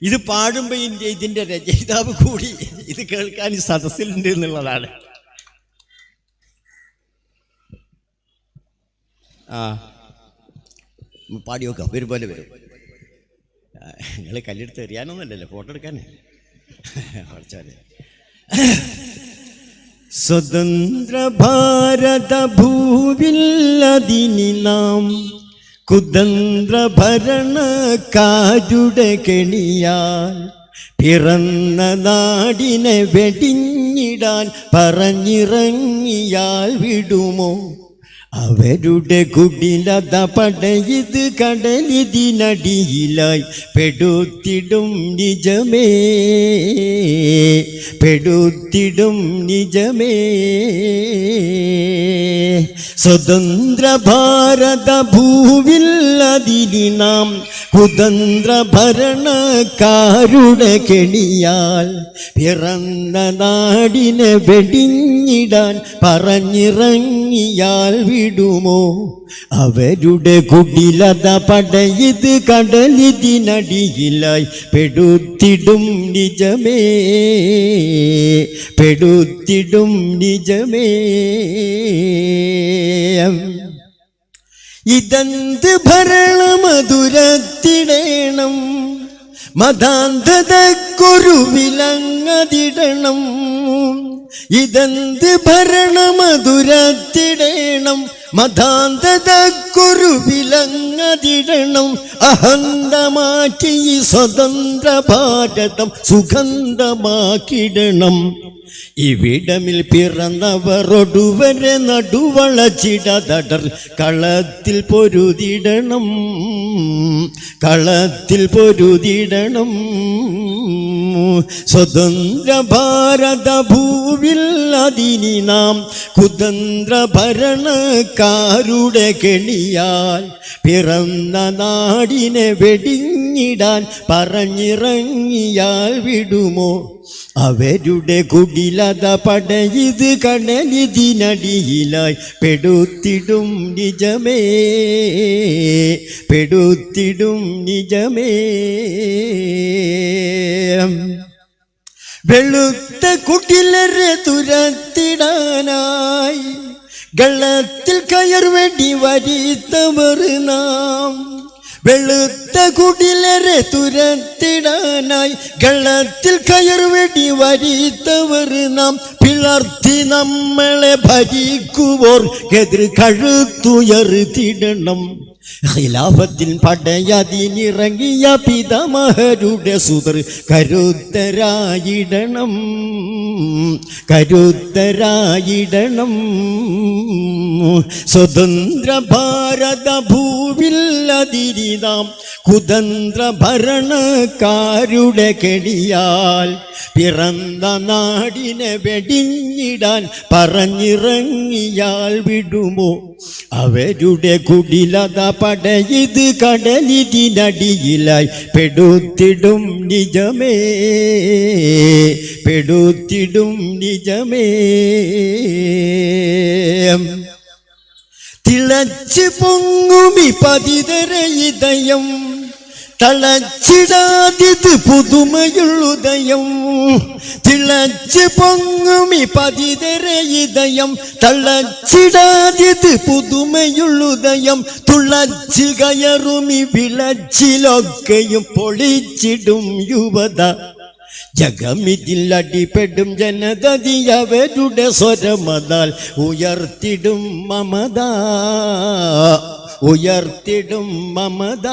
ഇത് പാടുമ്പോൾ ഇതിൻ്റെ രചയിതാവ് കൂടി ഇത് കേൾക്കാൻ ഈ സദസ്സിലുണ്ട് എന്നുള്ളതാണ്. പാടി നോക്കാം, വരും പോലെ വരും. നിങ്ങൾ കല്ലെടുത്ത് എറിയാനൊന്നുമല്ലല്ലോ, ഫോട്ടോ എടുക്കാനേ. പഠിച്ചാലേ സ്വതന്ത്ര ഭാരത ഭൂവില്ലതിനി നാം കുതന്ത്ര ഭരണക്കാരുടെ കെണിയാൽ പിറന്ന നാടിനെ വെടിഞ്ഞിടാൻ പറഞ്ഞിറങ്ങിയാൽ വിടുമോ അവരുടെ കുടിലത പടയത് കടലിതിനടിയിലായി പെടുത്തിടും നിജമേ, പെടുത്തിടും നിജമേ. സ്വതന്ത്ര ഭാരത ഭൂവിൽ അതിരി നാം കുതന്ത്ര ഭരണക്കാരുടെ കെണിയാൽ പിറന്ന നാടിനെ വെടിഞ്ഞിടാൻ പറഞ്ഞിറങ്ങിയാൽ വിടുമോ? അവരുടെ കുടിലത പടയത് കടലിതിനടിയിലായി പെടുത്തിടും നിജമേ, പെടുത്തിടും നിജമേ. ഇതെന്ത് ഭരണമധുരത്തിടേണം, മതാന്ധതക്കൊരു വിലങ്ങതിടണം. ഇതെന്ത് ഭരണമധുരത്തിടേണം, മതാന്ധതക്കൊരു വിലങ്ങതിടണം. അഹന്ത മാറ്റി സ്വതന്ത്ര ഭാരതം സുഗന്ധമാക്കിടണം. ഇവിടമിൽ പിറന്നവരൊടുവരെ നടുവളച്ചിടതടർ കളത്തിൽ പൊരുതിടണം, കളത്തിൽ പൊരുതിടണം. സ്വതന്ത്ര ഭാരത ഭൂവിൽ അതിനി നാം കുതന്ത്ര ഭരണക്കാരുടെ കെണിയാൽ പിറന്ന നാടിനെ വെടിഞ്ഞിടാൻ പറഞ്ഞിറങ്ങിയാൽ വിടുമോ? അവരുടെ കുടിലത പടയത് കടലിതിനടിയിലായി പെടുത്തിടും നിജമേ, പെടുത്തിടും നിജമേ. വെളുത്ത കുടിലരെ തുരത്തിടാനായി ഗളത്തിൽ കയർ വെടി വരിത്തവർ നാം. വെളുത്ത കുടിലരെ തുരത്തിടാനായി ഗളത്തിൽ കയർ വെടി വരിത്തവർ നാം. പിളർത്തി നമ്മളെ ഭരിക്കുവോർക്കെതിർ കഴുത്തുയർത്തിടണം. ഖിലാഫത്തിൻ പടയതിനിറങ്ങിയ പിതാമഹരുടെ സുതർ കരുത്തരായിടണം, കരുത്തരായിടണം. സ്വതന്ത്ര ഭാരത ഭൂവിൽ അതിരി നാം കുതന്ത്ര ഭരണക്കാരുടെ കെണിയാൽ പിറന്ന നാടിനെ വെടിഞ്ഞിടാൻ പറഞ്ഞിറങ്ങിയാൽ വിടുമോ? അവരുടെ കുടിലത പടയത് കടലിതിനടിയിലായി പെടുത്തിടും നിജമേ, പെടുത്തിടും നിജമേ. തിളച്ച് പൊങ്ങുമി പതിതര ഇതയം തളച്ചിടാതിത് പുതുമയുള്ളുദയം. തിളച്ച് പൊങ്ങുമി പതിതര ഇതയം തളച്ചിടാതിത് പുതുമയുള്ളുദയം. തുളച്ച് കയറുമി വിളച്ചിലൊക്കെയും പൊളിച്ചിടും യുവത. ജഗമിതിൽ അടിപ്പെടും ജനതതി അവരുടെ സ്വരമതാൽ ഉയർത്തിടും മമത, ഉയർത്തിടും മമത.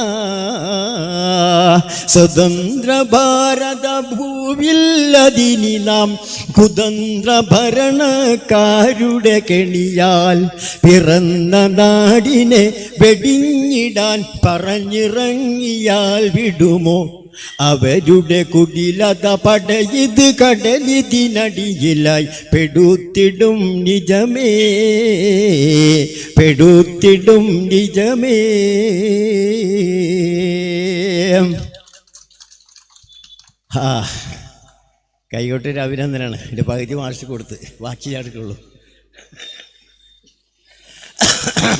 സ്വതന്ത്ര ഭാരത ഭൂവിൽ അതിനി നാം കുതന്ത്ര ഭരണക്കാരുടെ കെണിയാൽ പിറന്ന നാടിനെ വെടിഞ്ഞിടാൻ പറഞ്ഞിറങ്ങിയാൽ വിടുമോ? അവരുടെ കുടിലത പടയത് കടലിതിനടിയിലായി പെടുത്തിടും നിജമേ, പെടുത്തിടും നിജമേ. കൈകൊട്ടൊരു അഭിനന്ദനാണ്. എൻ്റെ പകുതി മാർച്ച് കൊടുത്ത് ബാക്കി അടുക്കുള്ളൂ.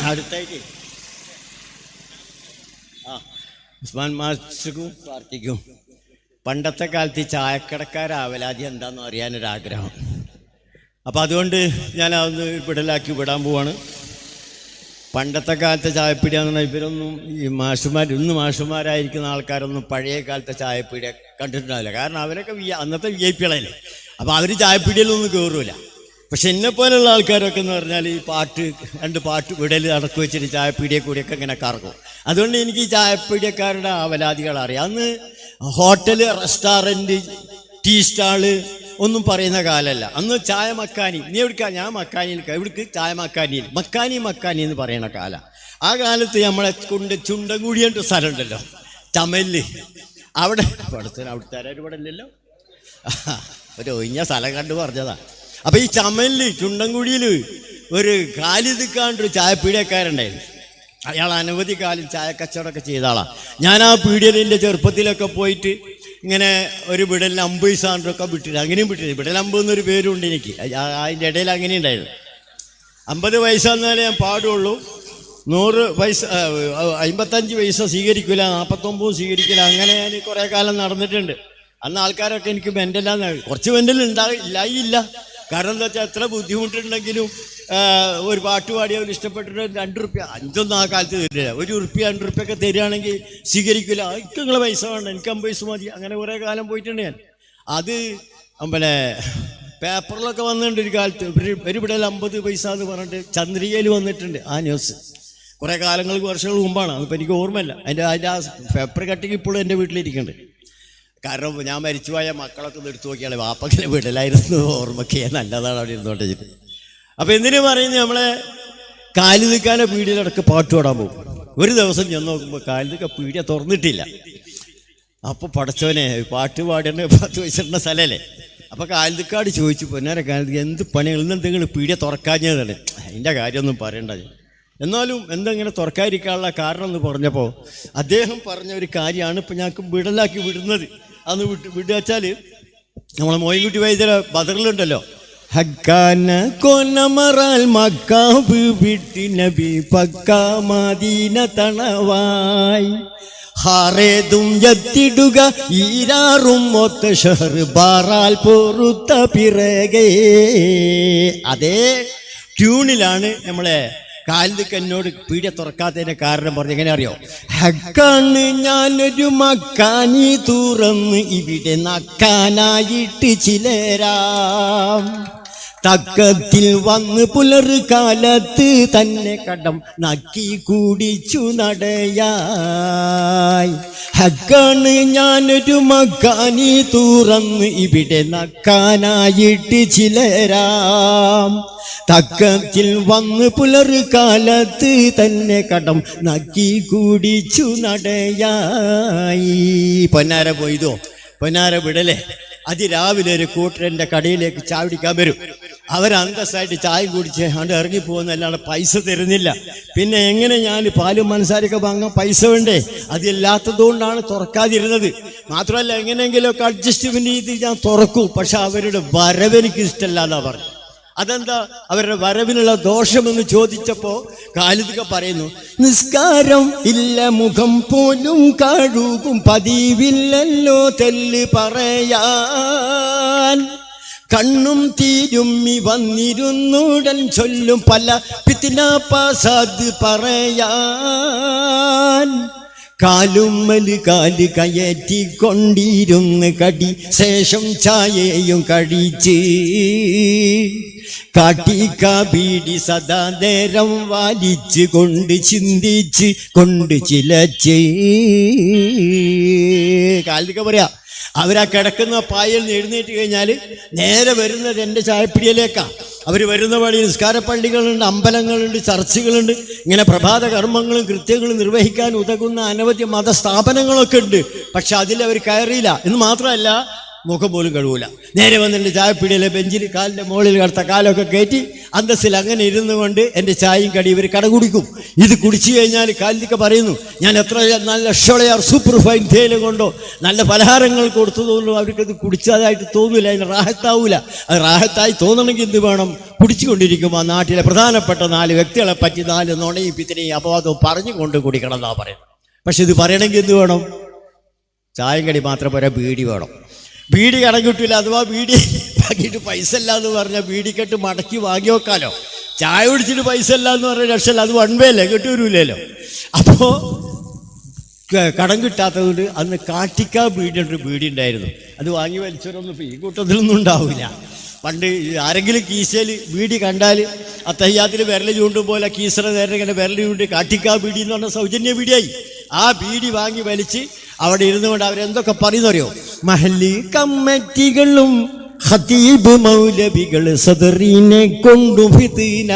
അടുത്തായിട്ട് ഉസ്മാൻ മാസ്റ്റർക്കും പാർട്ടിക്കും പണ്ടത്തെ കാലത്ത് ഈ ചായക്കടക്കാരാവലാതി എന്താണെന്ന് അറിയാനൊരാഗ്രഹം. അപ്പം അതുകൊണ്ട് ഞാൻ അതൊന്ന് വിടലാക്കി വിടാൻ പോവാണ്. പണ്ടത്തെ കാലത്തെ ചായപ്പീടിയ എന്ന് പറഞ്ഞാൽ ഇവരൊന്നും ഈ ഇന്ന് മാഷുമാരായിരിക്കുന്ന ആൾക്കാരൊന്നും പഴയ കാലത്തെ ചായപ്പീടിയ കണ്ടിട്ടുണ്ടാവില്ല. കാരണം അവരൊക്കെ അന്നത്തെ VIP കളല്ലേ. അപ്പോൾ അവർ ചായപ്പീടിയയിലൊന്നും കയറില്ല. പക്ഷെ എന്നെപ്പോലുള്ള ആൾക്കാരൊക്കെ എന്ന് പറഞ്ഞാൽ ഈ രണ്ട് പാട്ട് വിടൽ അടക്കി വെച്ചിട്ട് ചായപ്പീടിയെ കൂടിയൊക്കെ ഇങ്ങനെ കറക്കും. അതുകൊണ്ട് എനിക്ക് ഈ ചായപ്പീടിയക്കാരുടെ അവലാദികൾ അറിയാം. അന്ന് ഹോട്ടല്, റെസ്റ്റോറൻറ്റ്, ടീ സ്റ്റാള്, ഒന്നും പറയുന്ന കാലമല്ല. അന്ന് ചായ മക്കാനി, നീ എവിടുക്കാ? ഞാൻ മക്കാനിയിൽ. എവിടേക്ക്? ചായ മക്കാനിയിൽ. മക്കാനി എന്ന് പറയുന്ന കാലം. ആ കാലത്ത് നമ്മളെ ചുണ്ടൻകുഴിയൻ്റെ സ്ഥലം ഉണ്ടല്ലോ, ചമല്. അവിടെ അവിടുത്തെ ഇവിടെ ഇല്ലല്ലോ, ഒരു ഒഴിഞ്ഞ സ്ഥലം കണ്ടു പറഞ്ഞതാ. അപ്പം ഈ ചമല് ചുണ്ടൻകുഴിയിൽ ഒരു കാലിതുക്കാണ്ടൊരു ചായപ്പീടിയക്കാരുണ്ടായിരുന്നു. അയാൾ അനവധി കാലം ചായ കച്ചവടമൊക്കെ ചെയ്ത ആളാണ്. ഞാൻ ആ പീടികയിൽ എൻ്റെ ചെറുപ്പത്തിലൊക്കെ പോയിട്ട് ഇങ്ങനെ ഒരു വിടലിന് 50 പൈസ വിട്ടിട്ട്, അങ്ങനെയും വിട്ടിട്ട്, വിടൽ 50 എന്നൊരു പേരുണ്ട് എനിക്ക്. അതിൻ്റെ ഇടയിൽ അങ്ങനെ ഉണ്ടായിരുന്നു. 50 പൈസ എന്നാലേ ഞാൻ പാടുള്ളൂ. 100 പൈസ 55 പൈസ സ്വീകരിക്കില്ല, 49 സ്വീകരിക്കില്ല. അങ്ങനെ ഞാൻ കുറേ കാലം നടന്നിട്ടുണ്ട്. അന്ന് ആൾക്കാരൊക്കെ എനിക്ക് മെൻ്റലാന്ന്, കുറച്ച് മെൻ്റൽ ഇല്ലായില്ല. കാരണം എന്താ വെച്ചാൽ എത്ര ബുദ്ധിമുട്ടുണ്ടെങ്കിലും ഒരു പാട്ട് പാടി അവർ ഇഷ്ടപ്പെട്ടിട്ട് 2 റുപ്യ 5 ആ കാലത്ത് തരില്ല. 1 റുപ്യ 2 റുപ്യൊക്കെ തരികയാണെങ്കിൽ സ്വീകരിക്കില്ല. എനിക്ക് നിങ്ങളെ പൈസ വേണ്ട, എനിക്ക് 50 പൈസ മതി. അങ്ങനെ കുറേ കാലം പോയിട്ടുണ്ട് ഞാൻ. അത് പിന്നെ പേപ്പറിലൊക്കെ വന്നിട്ടുണ്ട് ഒരു കാലത്ത്. ഒരു വിടൽ 50 പൈസ എന്ന് പറഞ്ഞിട്ട് ചന്ദ്രികയിൽ വന്നിട്ടുണ്ട് ആ ന്യൂസ്. കുറേ കാലങ്ങൾക്ക് വർഷങ്ങൾ മുമ്പാണ്, അതിപ്പോൾ എനിക്ക് ഓർമ്മയില്ല. അതിൻ്റെ ആ പേപ്പർ കട്ടിങ് ഇപ്പോഴും എൻ്റെ വീട്ടിലിരിക്കുന്നുണ്ട്. കാരണം ഞാൻ മരിച്ചുപോയ മക്കളൊക്കെ ഒന്ന് എടുത്തു നോക്കിയാൽ വാപ്പക്കിലെ വീട്ടിലായിരുന്നു ഓർമ്മയ്ക്ക് നല്ലതാണ് അവിടെ ഇരുന്നോട്ട് വെച്ചിട്ട്. അപ്പോൾ എന്തിനു പറയുന്നത്, നമ്മളെ കാലിതുക്കാൻ്റെ പീടിയിലടക്ക് പാട്ട് പാടാൻ പോകും. ഒരു ദിവസം ഞാൻ നോക്കുമ്പോൾ കാലിതുക്ക പീടിയ തുറന്നിട്ടില്ല. അപ്പോൾ പടച്ചവനെ, പാട്ട് പാടേണ്ട 10 പൈസ സ്ഥലമല്ലേ. അപ്പോൾ കാലിതുക്കാട് ചോദിച്ചു, പൊന്നാരെ കാലിതുക്ക എന്ത് പണികൾ ഇന്നെന്തെങ്കിലും പീടിയ തുറക്കാഞ്ഞതാണ്? അതിൻ്റെ കാര്യമൊന്നും പറയണ്ടത്. എന്നാലും എന്തെങ്ങനെ തുറക്കാതിരിക്കാനുള്ള കാരണം എന്ന് പറഞ്ഞപ്പോൾ അദ്ദേഹം പറഞ്ഞ ഒരു കാര്യമാണ് ഇപ്പം ഞങ്ങൾക്ക് വിടലാക്കി വിടുന്നത്. അന്ന് വിടുക വെച്ചാൽ നമ്മളെ മോയിൻകുട്ടി വൈദ്യരെ ബദറിലുണ്ടല്ലോ, ഹക്കാന കൊനമറാൽ മക്കാബ് വിട്ടി നബി പക്കാ മദീന തണവായി ഹാറേതും എത്തിടുക ഈരാറും ഒത്ത ഷഹർ ബാറാൽ പൊറുത്ത പിറകേ. അതേ ട്യൂണിലാണ് നമ്മളെ കാലിതുക്ക എന്നോട് പീടിയ തുറക്കാത്തതിന്റെ കാരണം പറഞ്ഞു. എങ്ങനെ അറിയോ? ഹക്കാണ് ഞാനൊരു മക്കാനി തുറന്ന് ഇവിടെ നക്കാനായിട്ട് ചിലരാം തക്കത്തിൽ വന്ന് പുലറ് കാലത്ത് തന്നെ കടം നക്കി കുടിച്ചു നടയായി. ഹക്കാണ് ഞാനൊരു മക്കാനി തുറന്ന് ഇവിടെ നക്കാനായിട്ട് ചിലരാം തക്കത്തിൽ വന്ന് പുലറ് കാലത്ത് തന്നെ കടം നക്കി കുടിച്ചു നടയായി. പൊന്നാര പോയതോ, പൊന്നാര വിടലേ. അതിരാവിലെ ഒരു കൂട്ടരെൻ്റെ കടയിലേക്ക് ചായ കുടിക്കാൻ വരും. അവരന്തസ്സായിട്ട് ചായ കുടിച്ച് അവിടെ ഇറങ്ങിപ്പോകുന്നല്ലാണ്ട് പൈസ തരുന്നില്ല. പിന്നെ എങ്ങനെ ഞാൻ പാലും മനസാരൊക്കെ വാങ്ങാൻ പൈസ വേണ്ടേ? അതില്ലാത്തതുകൊണ്ടാണ് തുറക്കാതിരുന്നത്. മാത്രമല്ല എങ്ങനെയെങ്കിലുമൊക്കെ അഡ്ജസ്റ്റ്മെന്റ് ചെയ്ത് ഞാൻ തുറക്കും. പക്ഷെ അവരുടെ വരവെനിക്ക് ഇഷ്ടമല്ല എന്നാ പറഞ്ഞു. അതെന്താ അവരുടെ വരവിനുള്ള ദോഷമെന്ന് ചോദിച്ചപ്പോൾ കാലിതുക്ക പറയുന്നു, നിസ്കാരം ഇല്ല, മുഖം പോലും കഴുകും പതിവില്ലല്ലോ തെല്ല് പറയാൻ, കണ്ണും തീരുമ്മി വന്നിരുന്നുടൻ ചൊല്ലും പല പിത്തിന പസാദ് പറയാൻ, കാലുമ്മല് കാല് കയറ്റിക്കൊണ്ടിരുന്ന് കടി ശേഷം ചായയും കഴിച്ച് കാട്ടിക്ക ബീഡി സദാ നേരം വലിച്ച് കൊണ്ട് ചിന്തിച്ച് കൊണ്ട് ചിലച്ച്. കാലിതുക്ക പറയാ, അവരാ കിടക്കുന്ന പായൽ നിന്ന് എഴുന്നേറ്റ് കഴിഞ്ഞാൽ നേരെ വരുന്നത് എൻ്റെ ചായപ്പിടിയിലേക്കാണ്. അവർ വരുന്ന വഴി നിസ്കാരപ്പള്ളികളുണ്ട്, അമ്പലങ്ങളുണ്ട്, ചർച്ചുകളുണ്ട്. ഇങ്ങനെ പ്രഭാത കർമ്മങ്ങളും കൃത്യങ്ങളും നിർവഹിക്കാൻ ഉതകുന്ന അനവധി മതസ്ഥാപനങ്ങളൊക്കെ ഉണ്ട്. പക്ഷെ അതിലവർ കയറിയില്ല എന്ന് മാത്രമല്ല, മുഖം പോലും കഴുകൂല. നേരെ വന്നിട്ട് ചായപ്പീടിയിലെ ബെഞ്ചിൽ കാലിൻ്റെ മുകളിൽ കടത്ത കാലൊക്കെ കയറ്റി അന്തസ്സിൽ അങ്ങനെ ഇരുന്നു കൊണ്ട് എൻ്റെ ചായയും കടി ഇവർ കട കുടിക്കും. ഇത് കുടിച്ചു കഴിഞ്ഞാൽ കാലിതുക്ക പറയുന്നു, ഞാൻ എത്ര നല്ല ഷോളയാർ സൂപ്പർ ഫൈൻ തേയില കൊണ്ടോ നല്ല പലഹാരങ്ങൾ കൊടുത്തതുകൊണ്ടോ അവർക്കത് കുടിച്ചതായിട്ട് തോന്നില്ല, അതിന് റാഹത്താവൂല. അത് റാഹത്തായി തോന്നണമെങ്കിൽ എന്ത് വേണം? കുടിച്ചുകൊണ്ടിരിക്കുമ്പോൾ ആ നാട്ടിലെ പ്രധാനപ്പെട്ട 4 വ്യക്തികളെ പറ്റി 4 നുണയും പിത്തിനെയും അപവാദവും പറഞ്ഞുകൊണ്ട് കുടിക്കണം എന്നാണ് പറയുന്നത്. പക്ഷെ ഇത് പറയണമെങ്കിൽ എന്ത് വേണം? ചായം കടി മാത്രം പോരാ, ബീഡി വേണം. ബീഡി കടം കിട്ടില്ല. അഥവാ ബീഡി വാങ്ങിയിട്ട് പൈസ ഇല്ല എന്ന് പറഞ്ഞാൽ ബീഡിക്കെട്ട് മടക്കി വാങ്ങി വെക്കാലോ. ചായ കുടിച്ചിട്ട് പൈസ ഇല്ല എന്ന് പറഞ്ഞ രക്ഷല്ല, അത് 1 വേ അല്ലേ, കിട്ടൂരൂലല്ലോ. അപ്പോൾ കടം കിട്ടാത്തതുകൊണ്ട് അന്ന് കാട്ടിക്ക ബീഡിയുടെ ബീഡി ഉണ്ടായിരുന്നു. അത് വാങ്ങി വലിച്ചവരൊന്നും ഇപ്പോൾ ഈ കൂട്ടത്തിലൊന്നും ഉണ്ടാവില്ല. പണ്ട് ആരെങ്കിലും കീശയിൽ ബീഡി കണ്ടാൽ അത്തയ്യാത്തിന് വിരൽ ചൂണ്ടും പോലെ കീസറ നേരം ഇങ്ങനെ വിരൽ ചൂണ്ടി കാട്ടിക്ക ബീഡി എന്ന് പറഞ്ഞാൽ സൗജന്യ ബീഡിയായി. ആ ബീഡി വാങ്ങി വലിച്ച് അവിടെ ഇരുന്നു കൊണ്ട് അവരെന്തൊക്കെ പറയുന്നറിയോ? മഹല്ലി കമ്മിറ്റികളും ഖതീബ് മൗലവികൾ സദറിനെ കൊണ്ടു ഫിത്ന,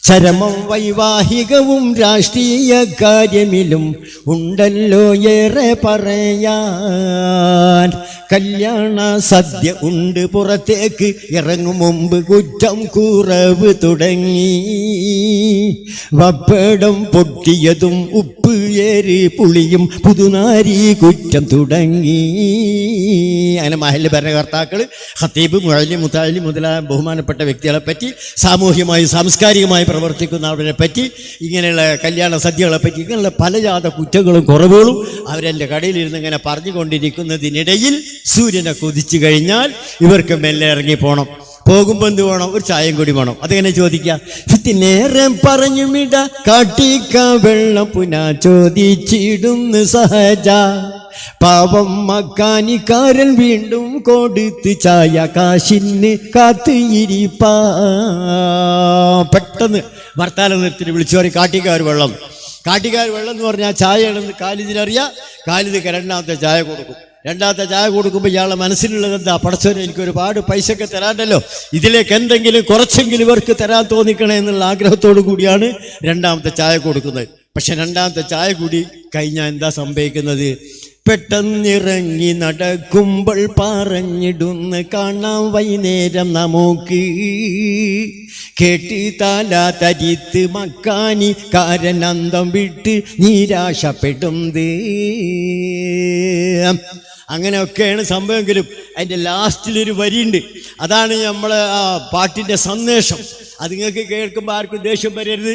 ചരമം വൈവാഹികവും രാഷ്ട്രീയ കാര്യമിലും ഉണ്ടല്ലോ ഏറെ പറയാൻ. കല്യാണ സദ്യ ഉണ്ട് പുറത്തേക്ക് ഇറങ്ങും മുമ്പ് കുറ്റം കുറവ് തുടങ്ങി. വപ്പടം പൊട്ടിയതും ഉപ്പ് ഏറി പുളിയും പുതുനാരി കുറ്റം തുടങ്ങി. അങ്ങനെ മഹല്ല് ഭരണകർത്താക്കൾ ഖതീബ് മുഅല്ലിം മുതഅല്ലിം മുതലായ ബഹുമാനപ്പെട്ട വ്യക്തികളെ പറ്റി, സാമൂഹ്യമായി സാംസ്കാരികമായി പ്രവർത്തിക്കുന്നവരെ പറ്റി, ഇങ്ങനെയുള്ള കല്യാണ സദ്യകളെ പറ്റി, ഇങ്ങനെയുള്ള പലജാത കുറ്റങ്ങളും കുറവുകളും അവരെൻ്റെ കടയിലിരുന്ന് ഇങ്ങനെ പറഞ്ഞുകൊണ്ടിരിക്കുന്നതിനിടയിൽ സൂര്യനെ കുതിച്ചു കഴിഞ്ഞാൽ ഇവർക്ക് മെല്ലെ ഇറങ്ങി പോകണം. പോകുമ്പോൾ എന്ത് വേണം? ഒരു ചായയും കൂടി വേണം. അതെങ്ങനെ ചോദിക്കാം? നേരം പറഞ്ഞുമിട കാട്ടിക്ക വെള്ളം പുനാ ചോദിച്ചിടുന്നു സഹജ. പാവം മക്കാനിക്കാരൻ വീണ്ടും കൊടുത്ത് ചായ കാശിന് കാത്ത് ഇരിപ്പാ. പെട്ടെന്ന് വർത്താനം നിർത്തി വിളിച്ചു പറയും കാട്ടിക്കാർ വെള്ളം. കാട്ടിക്കാർ വെള്ളം എന്ന് പറഞ്ഞാൽ ചായയാണെന്ന് ഖാലിദിനറിയാം. ഖാലിദ് രണ്ടാമത്തെ ചായ കൊടുക്കും. രണ്ടാമത്തെ ചായ കൊടുക്കുമ്പോൾ ഇയാളെ മനസ്സിലുള്ളത് എന്താ? പടച്ചവനെ എനിക്ക് ഒരുപാട് പൈസയൊക്കെ തരാണ്ടല്ലോ, ഇതിലേക്ക് എന്തെങ്കിലും കുറച്ചെങ്കിലും ഇവർക്ക് തരാൻ തോന്നിക്കണേ എന്നുള്ള ആഗ്രഹത്തോടു കൂടിയാണ് രണ്ടാമത്തെ ചായ കൊടുക്കുന്നത്. പക്ഷെ രണ്ടാമത്തെ ചായ കൂടി കഴിഞ്ഞാൽ എന്താ സംഭവിക്കുന്നത്? പെട്ടെന്നിറങ്ങി നടക്കുമ്പോൾ പറഞ്ഞിടുന്ന കാണാം വൈകുന്നേരം നമുക്ക്. കേട്ട് തല തരിത്ത് മക്കാനി കാരനന്തം വിട്ട് നിരാശപ്പെടുന്നത്. അങ്ങനെയൊക്കെയാണ് സംഭവമെങ്കിലും അതിൻ്റെ ലാസ്റ്റിലൊരു വരിയുണ്ട്. അതാണ് നമ്മളെ ആ പാട്ടിൻ്റെ സന്ദേശം. അത് നിങ്ങൾക്ക് കേൾക്കുമ്പോൾ ആർക്കും ദേഷ്യം വരരുത്.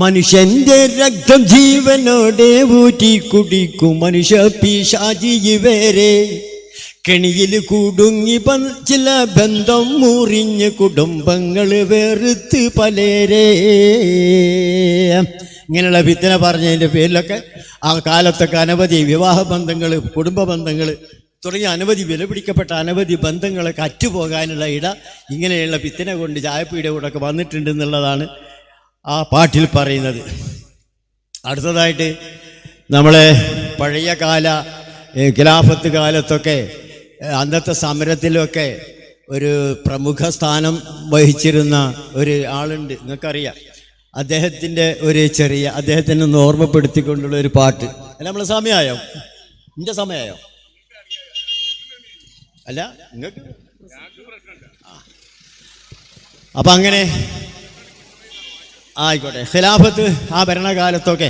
മനുഷ്യന്റെ രക്തം ജീവനോടെ ഊറ്റി കുടിക്കും മനുഷ്യ പിശാചി ഇവരെ. കെണിയിൽ കുടുങ്ങി ചില ബന്ധം മുറിഞ്ഞ് കുടുംബങ്ങൾ വെറുത്ത് പലരെ. ഇങ്ങനെയുള്ള ഫിത്ന പറഞ്ഞതിൻ്റെ പേരിലൊക്കെ ആ കാലത്തൊക്കെ അനവധി വിവാഹ ബന്ധങ്ങൾ, കുടുംബ ബന്ധങ്ങൾ തുടങ്ങിയ അനവധി വിലപിടിക്കപ്പെട്ട അനവധി ബന്ധങ്ങളൊക്കെ അറ്റുപോകാനുള്ള ഇട ഇങ്ങനെയുള്ള ഫിത്ന കൊണ്ട് ചായപ്പീടെ കൂടെ ഒക്കെ വന്നിട്ടുണ്ട് എന്നുള്ളതാണ് ആ പാട്ടിൽ പറയുന്നത്. അടുത്തതായിട്ട് നമ്മളെ പഴയ കാല ഖിലാഫത്ത് കാലത്തൊക്കെ അന്നത്തെ സമരത്തിലൊക്കെ ഒരു പ്രമുഖ സ്ഥാനം വഹിച്ചിരുന്ന ഒരു ആളുണ്ട്, നിങ്ങൾക്കറിയാം. അദ്ദേഹത്തിനെ ഒന്ന് ഓർമ്മപ്പെടുത്തിക്കൊണ്ടുള്ള ഒരു പാട്ട്. അല്ല, നമ്മളെ സമയമായോ? എൻ്റെ സമയമായോ? അല്ല, നിങ്ങൾക്ക് അപ്പം അങ്ങനെ ആയിക്കോട്ടെ. ഖിലാഫത്ത് ആ ഭരണകാലത്തൊക്കെ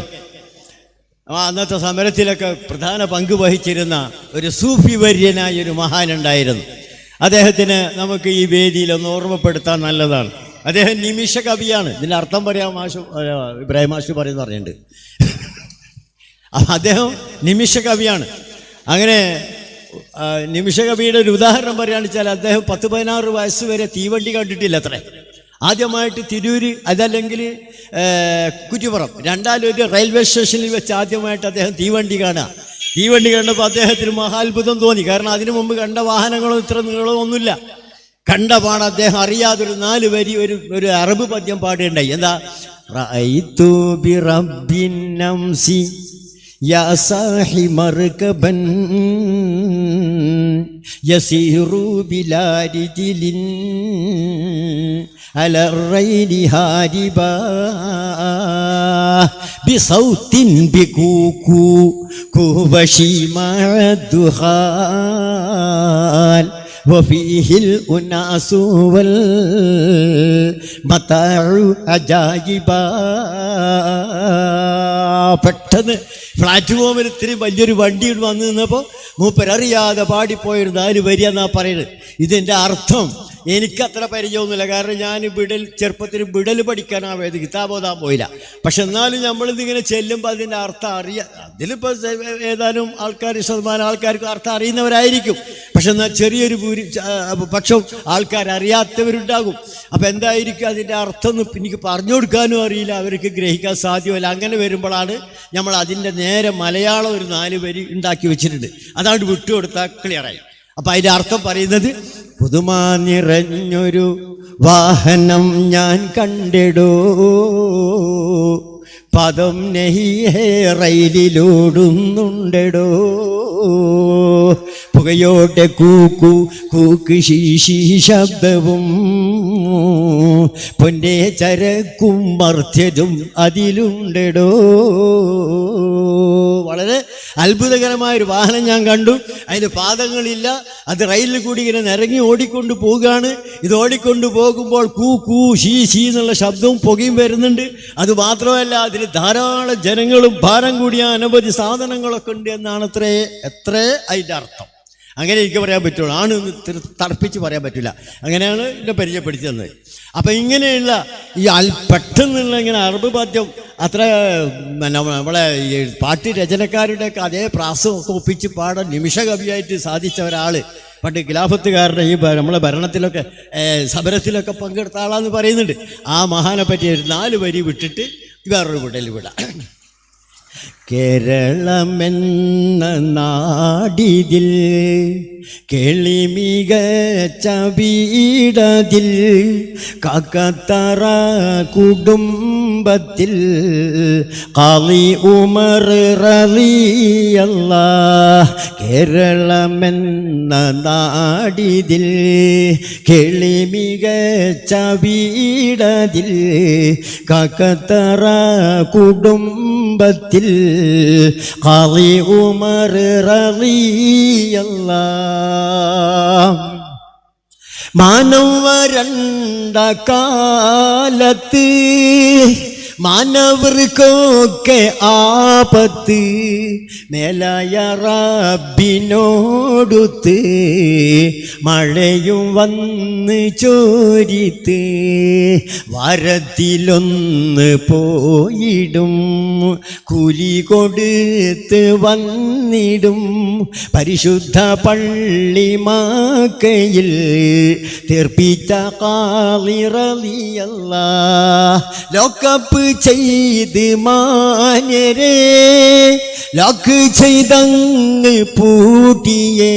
അന്നത്തെ സമരത്തിലൊക്കെ പ്രധാന പങ്ക് വഹിച്ചിരുന്ന ഒരു സൂഫി വര്യനായ ഒരു മഹാനുണ്ടായിരുന്നു. അദ്ദേഹത്തിന് നമുക്ക് ഈ വേദിയിൽ ഒന്ന് ഓർമ്മപ്പെടുത്താൻ നല്ലതാണ്. അദ്ദേഹം നിമിഷ കവിയാണ്. ഇതിൻ്റെ അർത്ഥം പറയാൻ ഇബ്രാഹിം മാഷ് പറയുന്നു പറഞ്ഞിട്ടുണ്ട്. അദ്ദേഹം നിമിഷ കവിയാണ്. അങ്ങനെ നിമിഷ കവിയുടെ ഒരു ഉദാഹരണം പറയുകയാണെന്ന് വെച്ചാൽ അദ്ദേഹം 10-16 വയസ്സ് വരെ തീവണ്ടി കണ്ടിട്ടില്ല അത്രേ. ആദ്യമായിട്ട് തിരൂര് അതല്ലെങ്കിൽ കുറ്റിപ്പുറം രണ്ടാലും ഒരു റെയിൽവേ സ്റ്റേഷനിൽ വെച്ച് ആദ്യമായിട്ട് അദ്ദേഹം തീവണ്ടി കാണുക. തീവണ്ടി കണ്ടപ്പോൾ അദ്ദേഹത്തിന് മഹാത്ഭുതം തോന്നി. കാരണം അതിനു മുമ്പ് കണ്ട വാഹനങ്ങളോ ഇത്ര നീളമൊന്നുമില്ല. കണ്ട പാട് അദ്ദേഹം അറിയാതൊരു 4 വരി ഒരു അറബ് പദ്യം പാടുകയുണ്ടായി. എന്താ? റഅയ്തു ബിറബ്ബിൻ നംസി യാ സാഹി മർകബൻ യസീറു ബിലാ റിജിലിൻ അല റൈനി ഹാരിബാ ബിസൗത്തിൻ ബികൂകു കുവശി മഅദ്ദുഹാൻ വഫീഹിൽ ഉനാസു വൽ മതാഉ അജായിബാ. പെട്ടെന്ന് പ്ലാറ്റ്ഫോമിൽ ഇത്തിരി വലിയൊരു വണ്ടി വന്നു നിന്നപ്പോൾ മൂപ്പരറിയാതെ പാടിപ്പോയൊരു 4 വരി എന്നാ പറയുന്നത്. ഇതിൻ്റെ അർത്ഥം എനിക്കത്ര പരിചയമൊന്നുമില്ല. കാരണം ഞാൻ ചെറുപ്പത്തിൽ വിടൽ പഠിക്കാനാണ് വേദി കിതാബോധാൻ പോയില്ല. പക്ഷെ എന്നാലും നമ്മളിതിങ്ങനെ ചെല്ലുമ്പോൾ അതിൻ്റെ അർത്ഥം അറിയാം. അതിലിപ്പോൾ ഏതാനും ശതമാനം ആൾക്കാർക്ക് അർത്ഥം അറിയുന്നവരായിരിക്കും. പക്ഷെ എന്നാൽ ചെറിയൊരു പക്ഷം ആൾക്കാരറിയാത്തവരുണ്ടാകും. അപ്പം എന്തായിരിക്കും അതിൻ്റെ അർത്ഥം എന്ന് എനിക്ക് പറഞ്ഞു കൊടുക്കാനും അറിയില്ല, അവർക്ക് ഗ്രഹിക്കാൻ സാധ്യമല്ല. അങ്ങനെ വരുമ്പോഴാണ് നമ്മൾ അതിൻ്റെ നേരെ മലയാളം ഒരു 4 വരി ഉണ്ടാക്കി വെച്ചിട്ടുണ്ട്. അതാണ്ട് വിട്ടുകൊടുത്താൽ ക്ലിയറായി. അപ്പം അതിൻ്റെ അർത്ഥം പറയുന്നത്, പുതുമ നിറഞ്ഞൊരു വാഹനം ഞാൻ കണ്ടിടോ, പദം നെഹിയേ റെയിലിലോടുന്നുണ്ടടോ, പുകയോടെ കൂക്കു കൂക്ക് ശീശി ശബ്ദവും പൊന്നെ ചരക്കും മർത്യതും അതിലുണ്ടെടോ. വളരെ അത്ഭുതകരമായൊരു വാഹനം ഞാൻ കണ്ടു. അതിന് പാദങ്ങളില്ല, അത് റെയിലിൽ കൂടി ഇങ്ങനെ നിരങ്ങി ഓടിക്കൊണ്ട് പോവുകയാണ്. ഇത് ഓടിക്കൊണ്ട് പോകുമ്പോൾ കൂ കൂ ശീ ശീ എന്നുള്ള ശബ്ദവും പുകയും വരുന്നുണ്ട്. അത് മാത്രമല്ല, അതിൽ ധാരാളം ജനങ്ങളും ഭാരം കൂടിയ അനവധി സാധനങ്ങളൊക്കെ ഉണ്ട് എന്നാണ് എത്ര അതിൻ്റെ അർത്ഥം. അങ്ങനെ എനിക്ക് പറയാൻ പറ്റുള്ളൂ, ആണ് തർപ്പിച്ച് പറയാൻ പറ്റില്ല. അങ്ങനെയാണ് എന്നെ പരിചയപ്പെടുത്തി തന്നത്. അപ്പം ഇങ്ങനെയുള്ള ഈ പെട്ടെന്നുള്ള ഇങ്ങനെ അറബ് പാഠ്യം അത്ര നമ്മളെ ഈ പാട്ട് രചനക്കാരുടെയൊക്കെ അതേ പ്രാസമൊക്കെ ഒപ്പിച്ച് പാടാൻ നിമിഷകവിയായിട്ട് സാധിച്ച ഒരാൾ പണ്ട് ഖിലാഫത്തുകാരുടെ ഈ നമ്മളെ ഭരണത്തിലൊക്കെ സമരത്തിലൊക്കെ പങ്കെടുത്ത ആളാന്ന് പറയുന്നുണ്ട്. ആ മഹാനെ പറ്റി 4 വരി വിട്ടിട്ട് വേറൊരു വിടൽ വിടാം. കേരളമെന്ന നാടിതിൽ കേളിമികച്ച വീടതിൽ കാക്കത്തറ കുടുംബത്തിൽ ഖാളി ഉമർ റളിയല്ലാഹ്. കേരളമെന്ന നാടിതിൽ കേളിമികച്ച വീടതിൽ കാക്കത്തറ കുടുംബത്തിൽ ഖാളി ഉമർ റളിയല്ലാഹ്. മാനവരണ്ട കാലത്ത് മാനവർക്കൊക്കെ ആപത്ത് മേലായ റബ്ബിനോടുത്ത് മഴയും വന്ന് ചോരിത്ത് വാരത്തിലൊന്ന് പോയിടും കൂലി കൊടുത്ത് വന്നിടും പരിശുദ്ധ പള്ളി മക്കയിൽ തീർപ്പിച്ച ഖാളി റളിയല്ലാഹ്. ലോകപ്പ് ചെയ്ത് മാന്യരെ ലോക്ക് ചെയ്തങ്ങ് പൂട്ടിയേ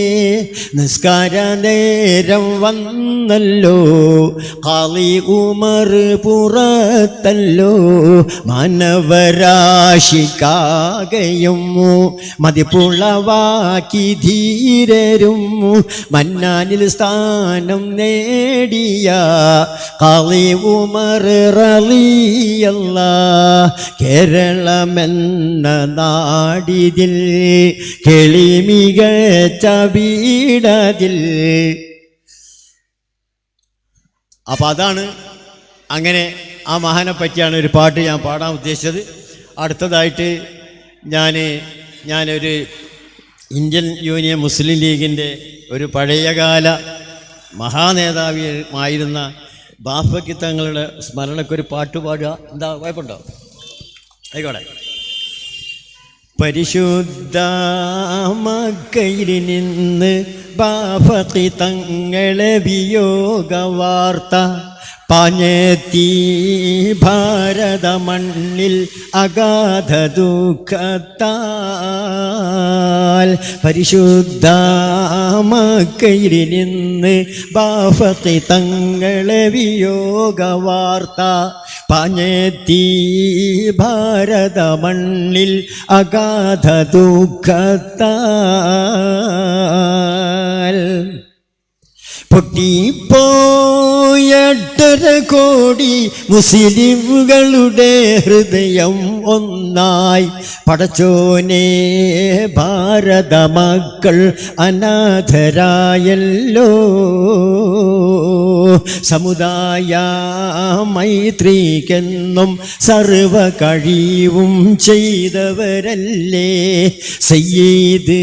നിസ്കാര നേരം വന്നല്ലോ ഖാളി ഉമർ പുറത്തല്ലോ. മാനവരാശിക്കാകയും മതിപ്പുളവാക്കി ധീരരും മന്നാനിൽ സ്ഥാനം നേടിയ ഖാളി ഉമർ റളിയല്ലാഹ്. കേരളമെന്ന നാടിതിൽ കേളിമികച്ച വീടതിൽ. അപ്പം അതാണ്, അങ്ങനെ ആ മഹാനെ പറ്റിയാണ് ഒരു പാട്ട് ഞാൻ പാടാൻ ഉദ്ദേശിച്ചത്. അടുത്തതായിട്ട് ഞാനൊരു ഇന്ത്യൻ യൂണിയൻ മുസ്ലിം ലീഗിൻ്റെ ഒരു പഴയകാല മഹാനേതാവായിരുന്ന ബാഫക്കി തങ്ങളുടെ സ്മരണക്കൊരു പാട്ട് പാടുക. എന്താ കുഴപ്പമുണ്ടോ? ആയിക്കോട്ടെ. പരിശുദ്ധ മക്കയിൽ നിന്ന് ബാഫക്കി തങ്ങളെ വിയോഗ വാർത്ത പാഞ്ഞെത്തി ഭാരത മണ്ണിൽ അഗാധ ദുഃഖത്താൽ. പരിശുദ്ധ മക്കയിൽ നിന്ന് ബാഫക്കി തങ്ങളെ വിയോഗ വാർത്ത പാഞ്ഞെത്തി ഭാരത മണ്ണിൽ അഗാധ ദുഃഖത്താൽ. പൊട്ടിപ്പോയട്ടര കോടി മുസ്ലിമുകളുടെ ഹൃദയം ഒന്നായി. പടച്ചോനെ ഭാരത മക്കൾ അനാഥരായല്ലോ. സമുദായ മൈത്രിക്കെന്നും സർവ കഴിവും ചെയ്തവരല്ലേ സയ്യിദ്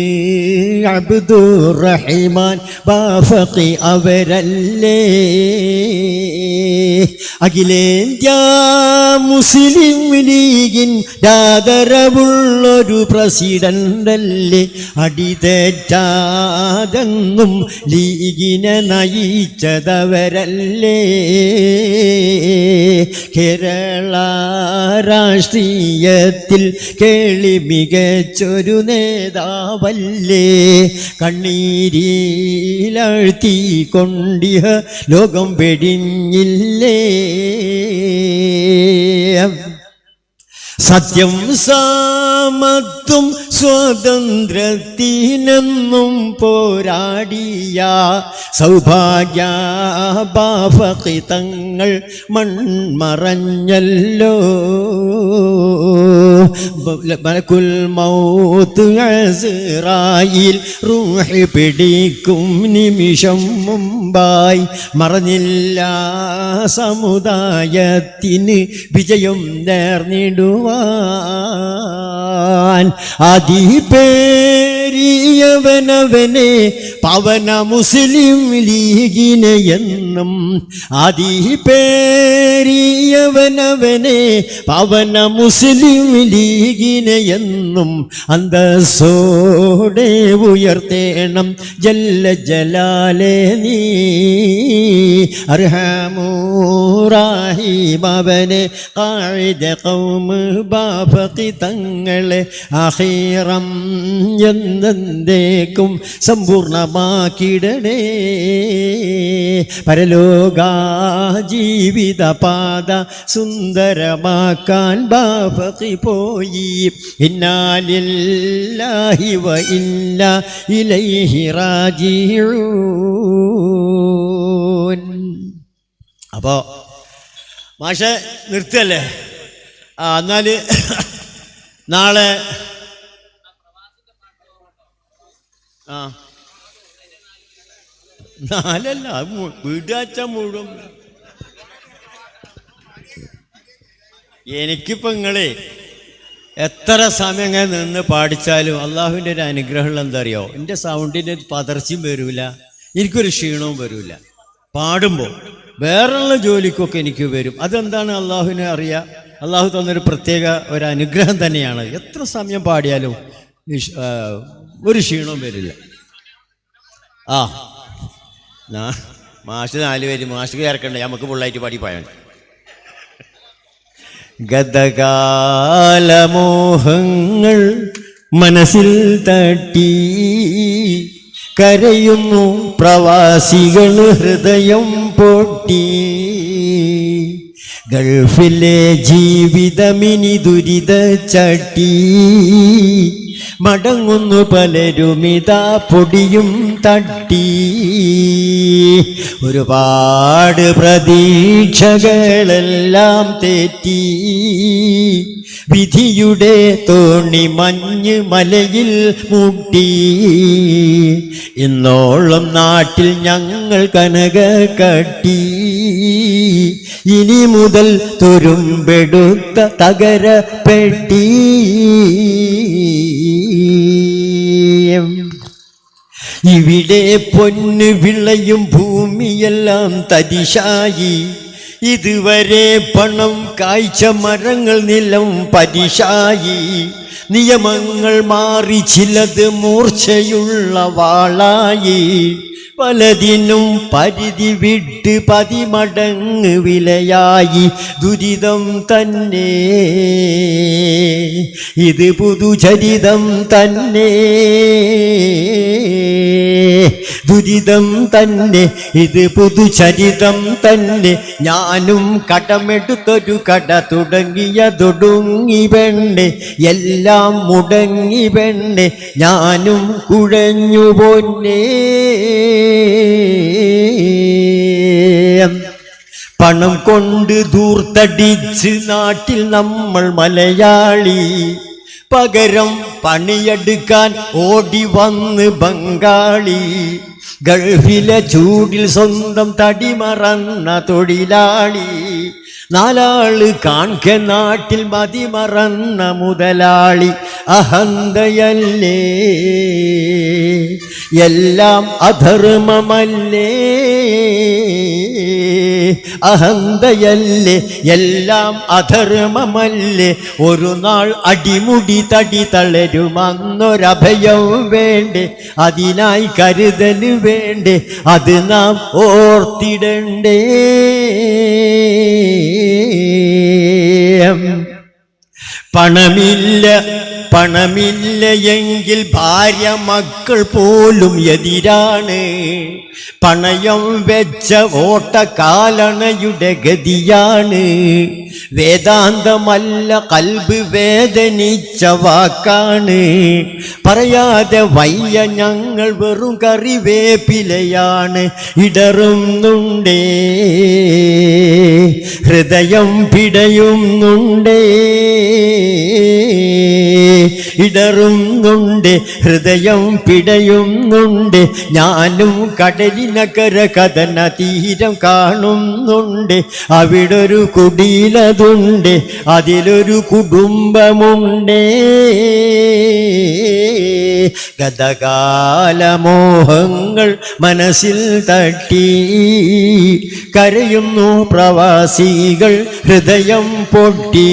അബ്ദുറഹിമാൻ ബാഫക്കി അവരല്ലേ. അഖിലേന്ത്യാ മുസ്ലിം ലീഗിൻ ആദരവുള്ളൊരു പ്രസിഡന്റല്ലേ. അടിതെറ്റാതെന്നും ലീഗിനെ നയിച്ചതവരല്ലേ. കേരള രാഷ്ട്രീയത്തിൽ കേളി മികച്ചൊരു നേതാവല്ലേ. കണ്ണീരിലഴ്ത്തിക്കൊണ്ടിയ ലോകം വെടിഞ്ഞില്ലേ. സത്യം സമത്വം സ്വാതന്ത്ര്യത്തിനെന്നും പോരാടിയ സൗഭാഗ്യഭാഫിതങ്ങൾ മൺമറഞ്ഞല്ലോ. മലക്കുൽ മൗത്ത് അസ്റായിൽ റൂഹ് പിടിക്കും നിമിഷം മുമ്പായി മറഞ്ഞില്ല സമുദായത്തിന് വിജയം നേർന്നിടുവാൻ. അതിപേരിയവനവനെ പവന മുസ്ലിം ലീഗിനെ എന്നും, അതിപേരിയവനവനെ പവന മുസ്ലിം ലീഗിനെ എന്നും അന്തസ്സോടെ ഉയർത്തേണം ജല്ല ജലാലേ നീ. അർഹമൂറാഹിമവനെ ഖാഇദ ഖൗമ് ബാഫഖി തങ്ങളെ ആഖിറം എന്നേക്കും സമ്പൂർണമാക്കിടണേ. പരലോക ജീവിത പാത സുന്ദരമാക്കാൻ ബാഫഖി പോയി. ഇന്നാലില്ലാഹി വ ഇന്നാ ഇലൈഹി റാജിഊൻ. അപ്പോ മാഷെ നിർത്തല്ലേ? എന്നാല് നാളെ നാലല്ല വീടാച്ച മുഴുവൻ. എനിക്കിപ്പോൾ നിങ്ങളെ എത്ര സമയം അങ്ങനെ നിന്ന് പാടിച്ചാലും അള്ളാഹുവിൻ്റെ ഒരു അനുഗ്രഹമുള്ള എന്താ അറിയോ, എൻ്റെ സൗണ്ടിൻ്റെ പതർച്ചയും വരില്ല, എനിക്കൊരു ക്ഷീണവും വരില്ല. പാടുമ്പോൾ വേറെയുള്ള ജോലിക്കൊക്കെ എനിക്ക് വരും. അതെന്താണ് അള്ളാഹുവിനെ അറിയാം. അള്ളാഹു തന്നൊരു പ്രത്യേക ഒരു അനുഗ്രഹം തന്നെയാണ്. എത്ര സമയം പാടിയാലും ഒരു ക്ഷീണവും വരില്ല. മാഷ് 4 പേര് മാഷ് ചേർക്കണ്ടേ, നമുക്ക് ഫുള്ളായിട്ട് പാടി പോയാൽ. ഗതകാലമോഹങ്ങൾ മനസ്സിൽ തട്ടി കരയുന്നു പ്രവാസികൾ ഹൃദയം പൊട്ടി. ഗൾഫിലെ ജീവിതമിനി ദുരിത ചട്ടി മടങ്ങുന്നു പലരുമിതാ പൊടിയും തട്ടി. ഒരുപാട് പ്രതീക്ഷകളെല്ലാം തെറ്റി വിധിയുടെ തോണി മഞ്ഞ് മലയിൽ മുട്ടി. ഇന്നോളം നാട്ടിൽ ഞങ്ങൾ കനക കട്ടി, ഇനി മുതൽ തുരുമ്പെടുത്ത തകര പെട്ടി. ഇവിടെ പൊന്ന് വിളയും ഭൂമിയെല്ലാം തരിശായി. ഇതുവരെ പണം കായ്ച്ച മരങ്ങൾ നിലം പരിശായി. നിയമങ്ങൾ മാറി ചിലത് മൂർച്ചയുള്ള വാളായി. പലതിനും പരിധി വിട്ട് 10 മടങ്ങ് വിലയായി. ദുരിതം തന്നെ ഇത് പുതുചരിതം തന്നെ, ദുരിതം തന്നെ ഇത് പുതുചരിതം തന്നെ. ഞാനും കടമെടുത്തൊരു കട തുടങ്ങിയതൊടുങ്ങി വേണ്ടേ, എല്ലാം മുടങ്ങി വേണ്ടേ, ഞാനും കുഴഞ്ഞു പോന്നേ. പണം കൊണ്ട് ധൂർത്തടിച്ച് നാട്ടിൽ നമ്മൾ മലയാളി. പകരം പണിയെടുക്കാൻ ഓടി വന്ന് ബംഗാളി. ഗൾഫിലെ ചൂടിൽ സ്വന്തം തടി മറന്ന തൊഴിലാളി. 4 ആള് കാൺകെ നാട്ടിൽ മതി മറന്ന മുതലാളി. അഹന്തയല്ലേ എല്ലാം അധർമ്മമല്ലേ, അഹന്തയല്ലേ എല്ലാം അധർമ്മമല്ലേ. ഒരു നാൾ അടിമുടി തടി തളരുമന്നൊരഭയം വേണ്ടേ, അതിനായി കരുതൽ വേണ്ടേ, അത് നാം ഓർത്തിടണ്ടേ. പണമില്ല പണമില്ല എങ്കിൽ ഭാര്യ മക്കൾ പോലും എതിരാണ്. പണയം വെച്ച ഓട്ടക്കാലണയുടെ ഗതിയാണ്. വേദാന്തമല്ല കൽബ് വേദനിച്ച വാക്കാണ്. പറയാതെ വയ്യ ഞങ്ങൾ വെറും കറിവേപ്പിലയാണ്. ഇടറുന്നുണ്ടേ ഹൃദയം പിടയുന്നുണ്ടേ, ഇടറുന്നുണ്ട് ഹൃദയം പിടയുന്നുണ്ട്. ഞാനും കടലിനക്കര കഥന തീരം കാണുന്നുണ്ട്. അവിടൊരു കുടിലതുണ്ട്, അതിലൊരു കുടുംബമുണ്ടേ. ഗതകാലമോഹങ്ങൾ മനസ്സിൽ തട്ടി കരയുന്നു പ്രവാസികൾ ഹൃദയം പൊട്ടി.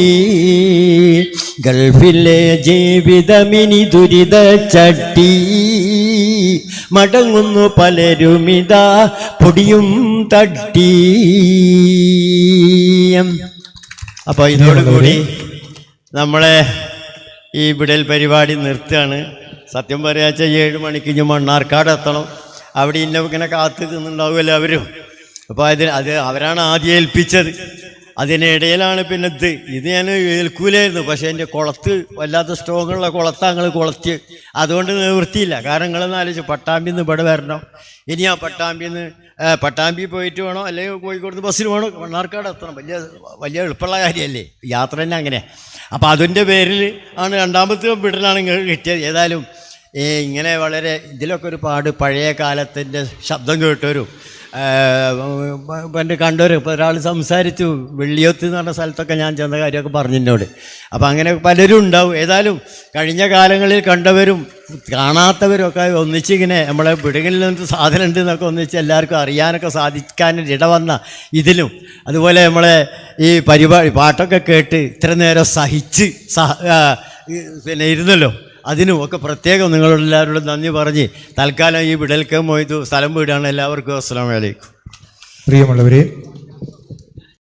ഗൾഫിലെ ജീവിതമിനി ദുരിത ചട്ടി. മടങ്ങുന്നു പലരുമിതാ പൊടിയും തട്ടി. അപ്പോൾ ഇതോടുകൂടി നമ്മളെ ഈ വിടൽ പരിപാടി നിർത്തുകയാണ്. സത്യം പറയാച്ച 7 മണിക്ക് ഇനി മണ്ണാർക്കാട് എത്തണം. അവിടെ ഇങ്ങനെ കാത്തു നിന്നുണ്ടാവുമല്ലോ അവരും. അപ്പോൾ അത് അവരാണ് ആദ്യം ഏൽപ്പിച്ചത്. അതിനിടയിലാണ് പിന്നെ ഇത് ഞാൻ ഏൽക്കൂലായിരുന്നു. പക്ഷേ എൻ്റെ കുളത്ത് വല്ലാത്ത സ്ട്രോങ്ങുള്ള കുളത്തങ്ങൾ കുളത്തി, അതുകൊണ്ട് നിവൃത്തിയില്ല. കാരണം നിങ്ങളൊന്ന് ആലോചിച്ചു, പട്ടാമ്പിന്ന് ഇവിടെ വരണം. ഇനി ആ പട്ടാമ്പി പോയിട്ട് വേണോ, അല്ലെങ്കിൽ കോഴിക്കോട് ബസ്സിൽ വേണോ മണ്ണാർക്കാട് എത്തണം. വലിയ എളുപ്പമുള്ള കാര്യമല്ലേ, യാത്ര തന്നെ അങ്ങനെ. അപ്പോൾ അതിൻ്റെ പേരിൽ ആണ് രണ്ടാമത്തെ വിടലാണ് നിങ്ങൾക്ക് കിട്ടിയത്. ഏതായാലും ഇങ്ങനെ വളരെ ഇതിലൊക്കെ ഒരുപാട് പഴയ കാലത്തിൻ്റെ ശബ്ദം കേട്ടവരും എൻ്റെ കണ്ടവരും. ഇപ്പോൾ ഒരാൾ സംസാരിച്ചു വെള്ളിയോത്ത് എന്ന് പറഞ്ഞ സ്ഥലത്തൊക്കെ ഞാൻ ചെന്ന കാര്യമൊക്കെ പറഞ്ഞിന്നോട്. അപ്പോൾ അങ്ങനെ പലരും ഉണ്ടാവും. ഏതായാലും കഴിഞ്ഞ കാലങ്ങളിൽ കണ്ടവരും കാണാത്തവരും ഒക്കെ ഒന്നിച്ചിങ്ങനെ നമ്മളെ വിടങ്ങളിൽ നിന്ന് സാധനം ഉണ്ട് എന്നൊക്കെ ഒന്നിച്ച് എല്ലാവർക്കും അറിയാനൊക്കെ സാധിക്കാനൊരു ഇടവന്ന ഇതിലും, അതുപോലെ നമ്മളെ ഈ പരിപാടി പാട്ടൊക്കെ കേട്ട് ഇത്ര നേരം സഹിച്ച് പിന്നെ ഇരുന്നല്ലോ, അതിനും ഒക്കെ പ്രത്യേകം നിങ്ങളെല്ലാവരോടും നന്ദി പറഞ്ഞ് തൽക്കാലം ഈ വിടൽക്കം പോയത് സ്ഥലം വീടാണ്. എല്ലാവർക്കും അസ്സലാമു അലൈക്കും. പ്രിയമുള്ളവരെ,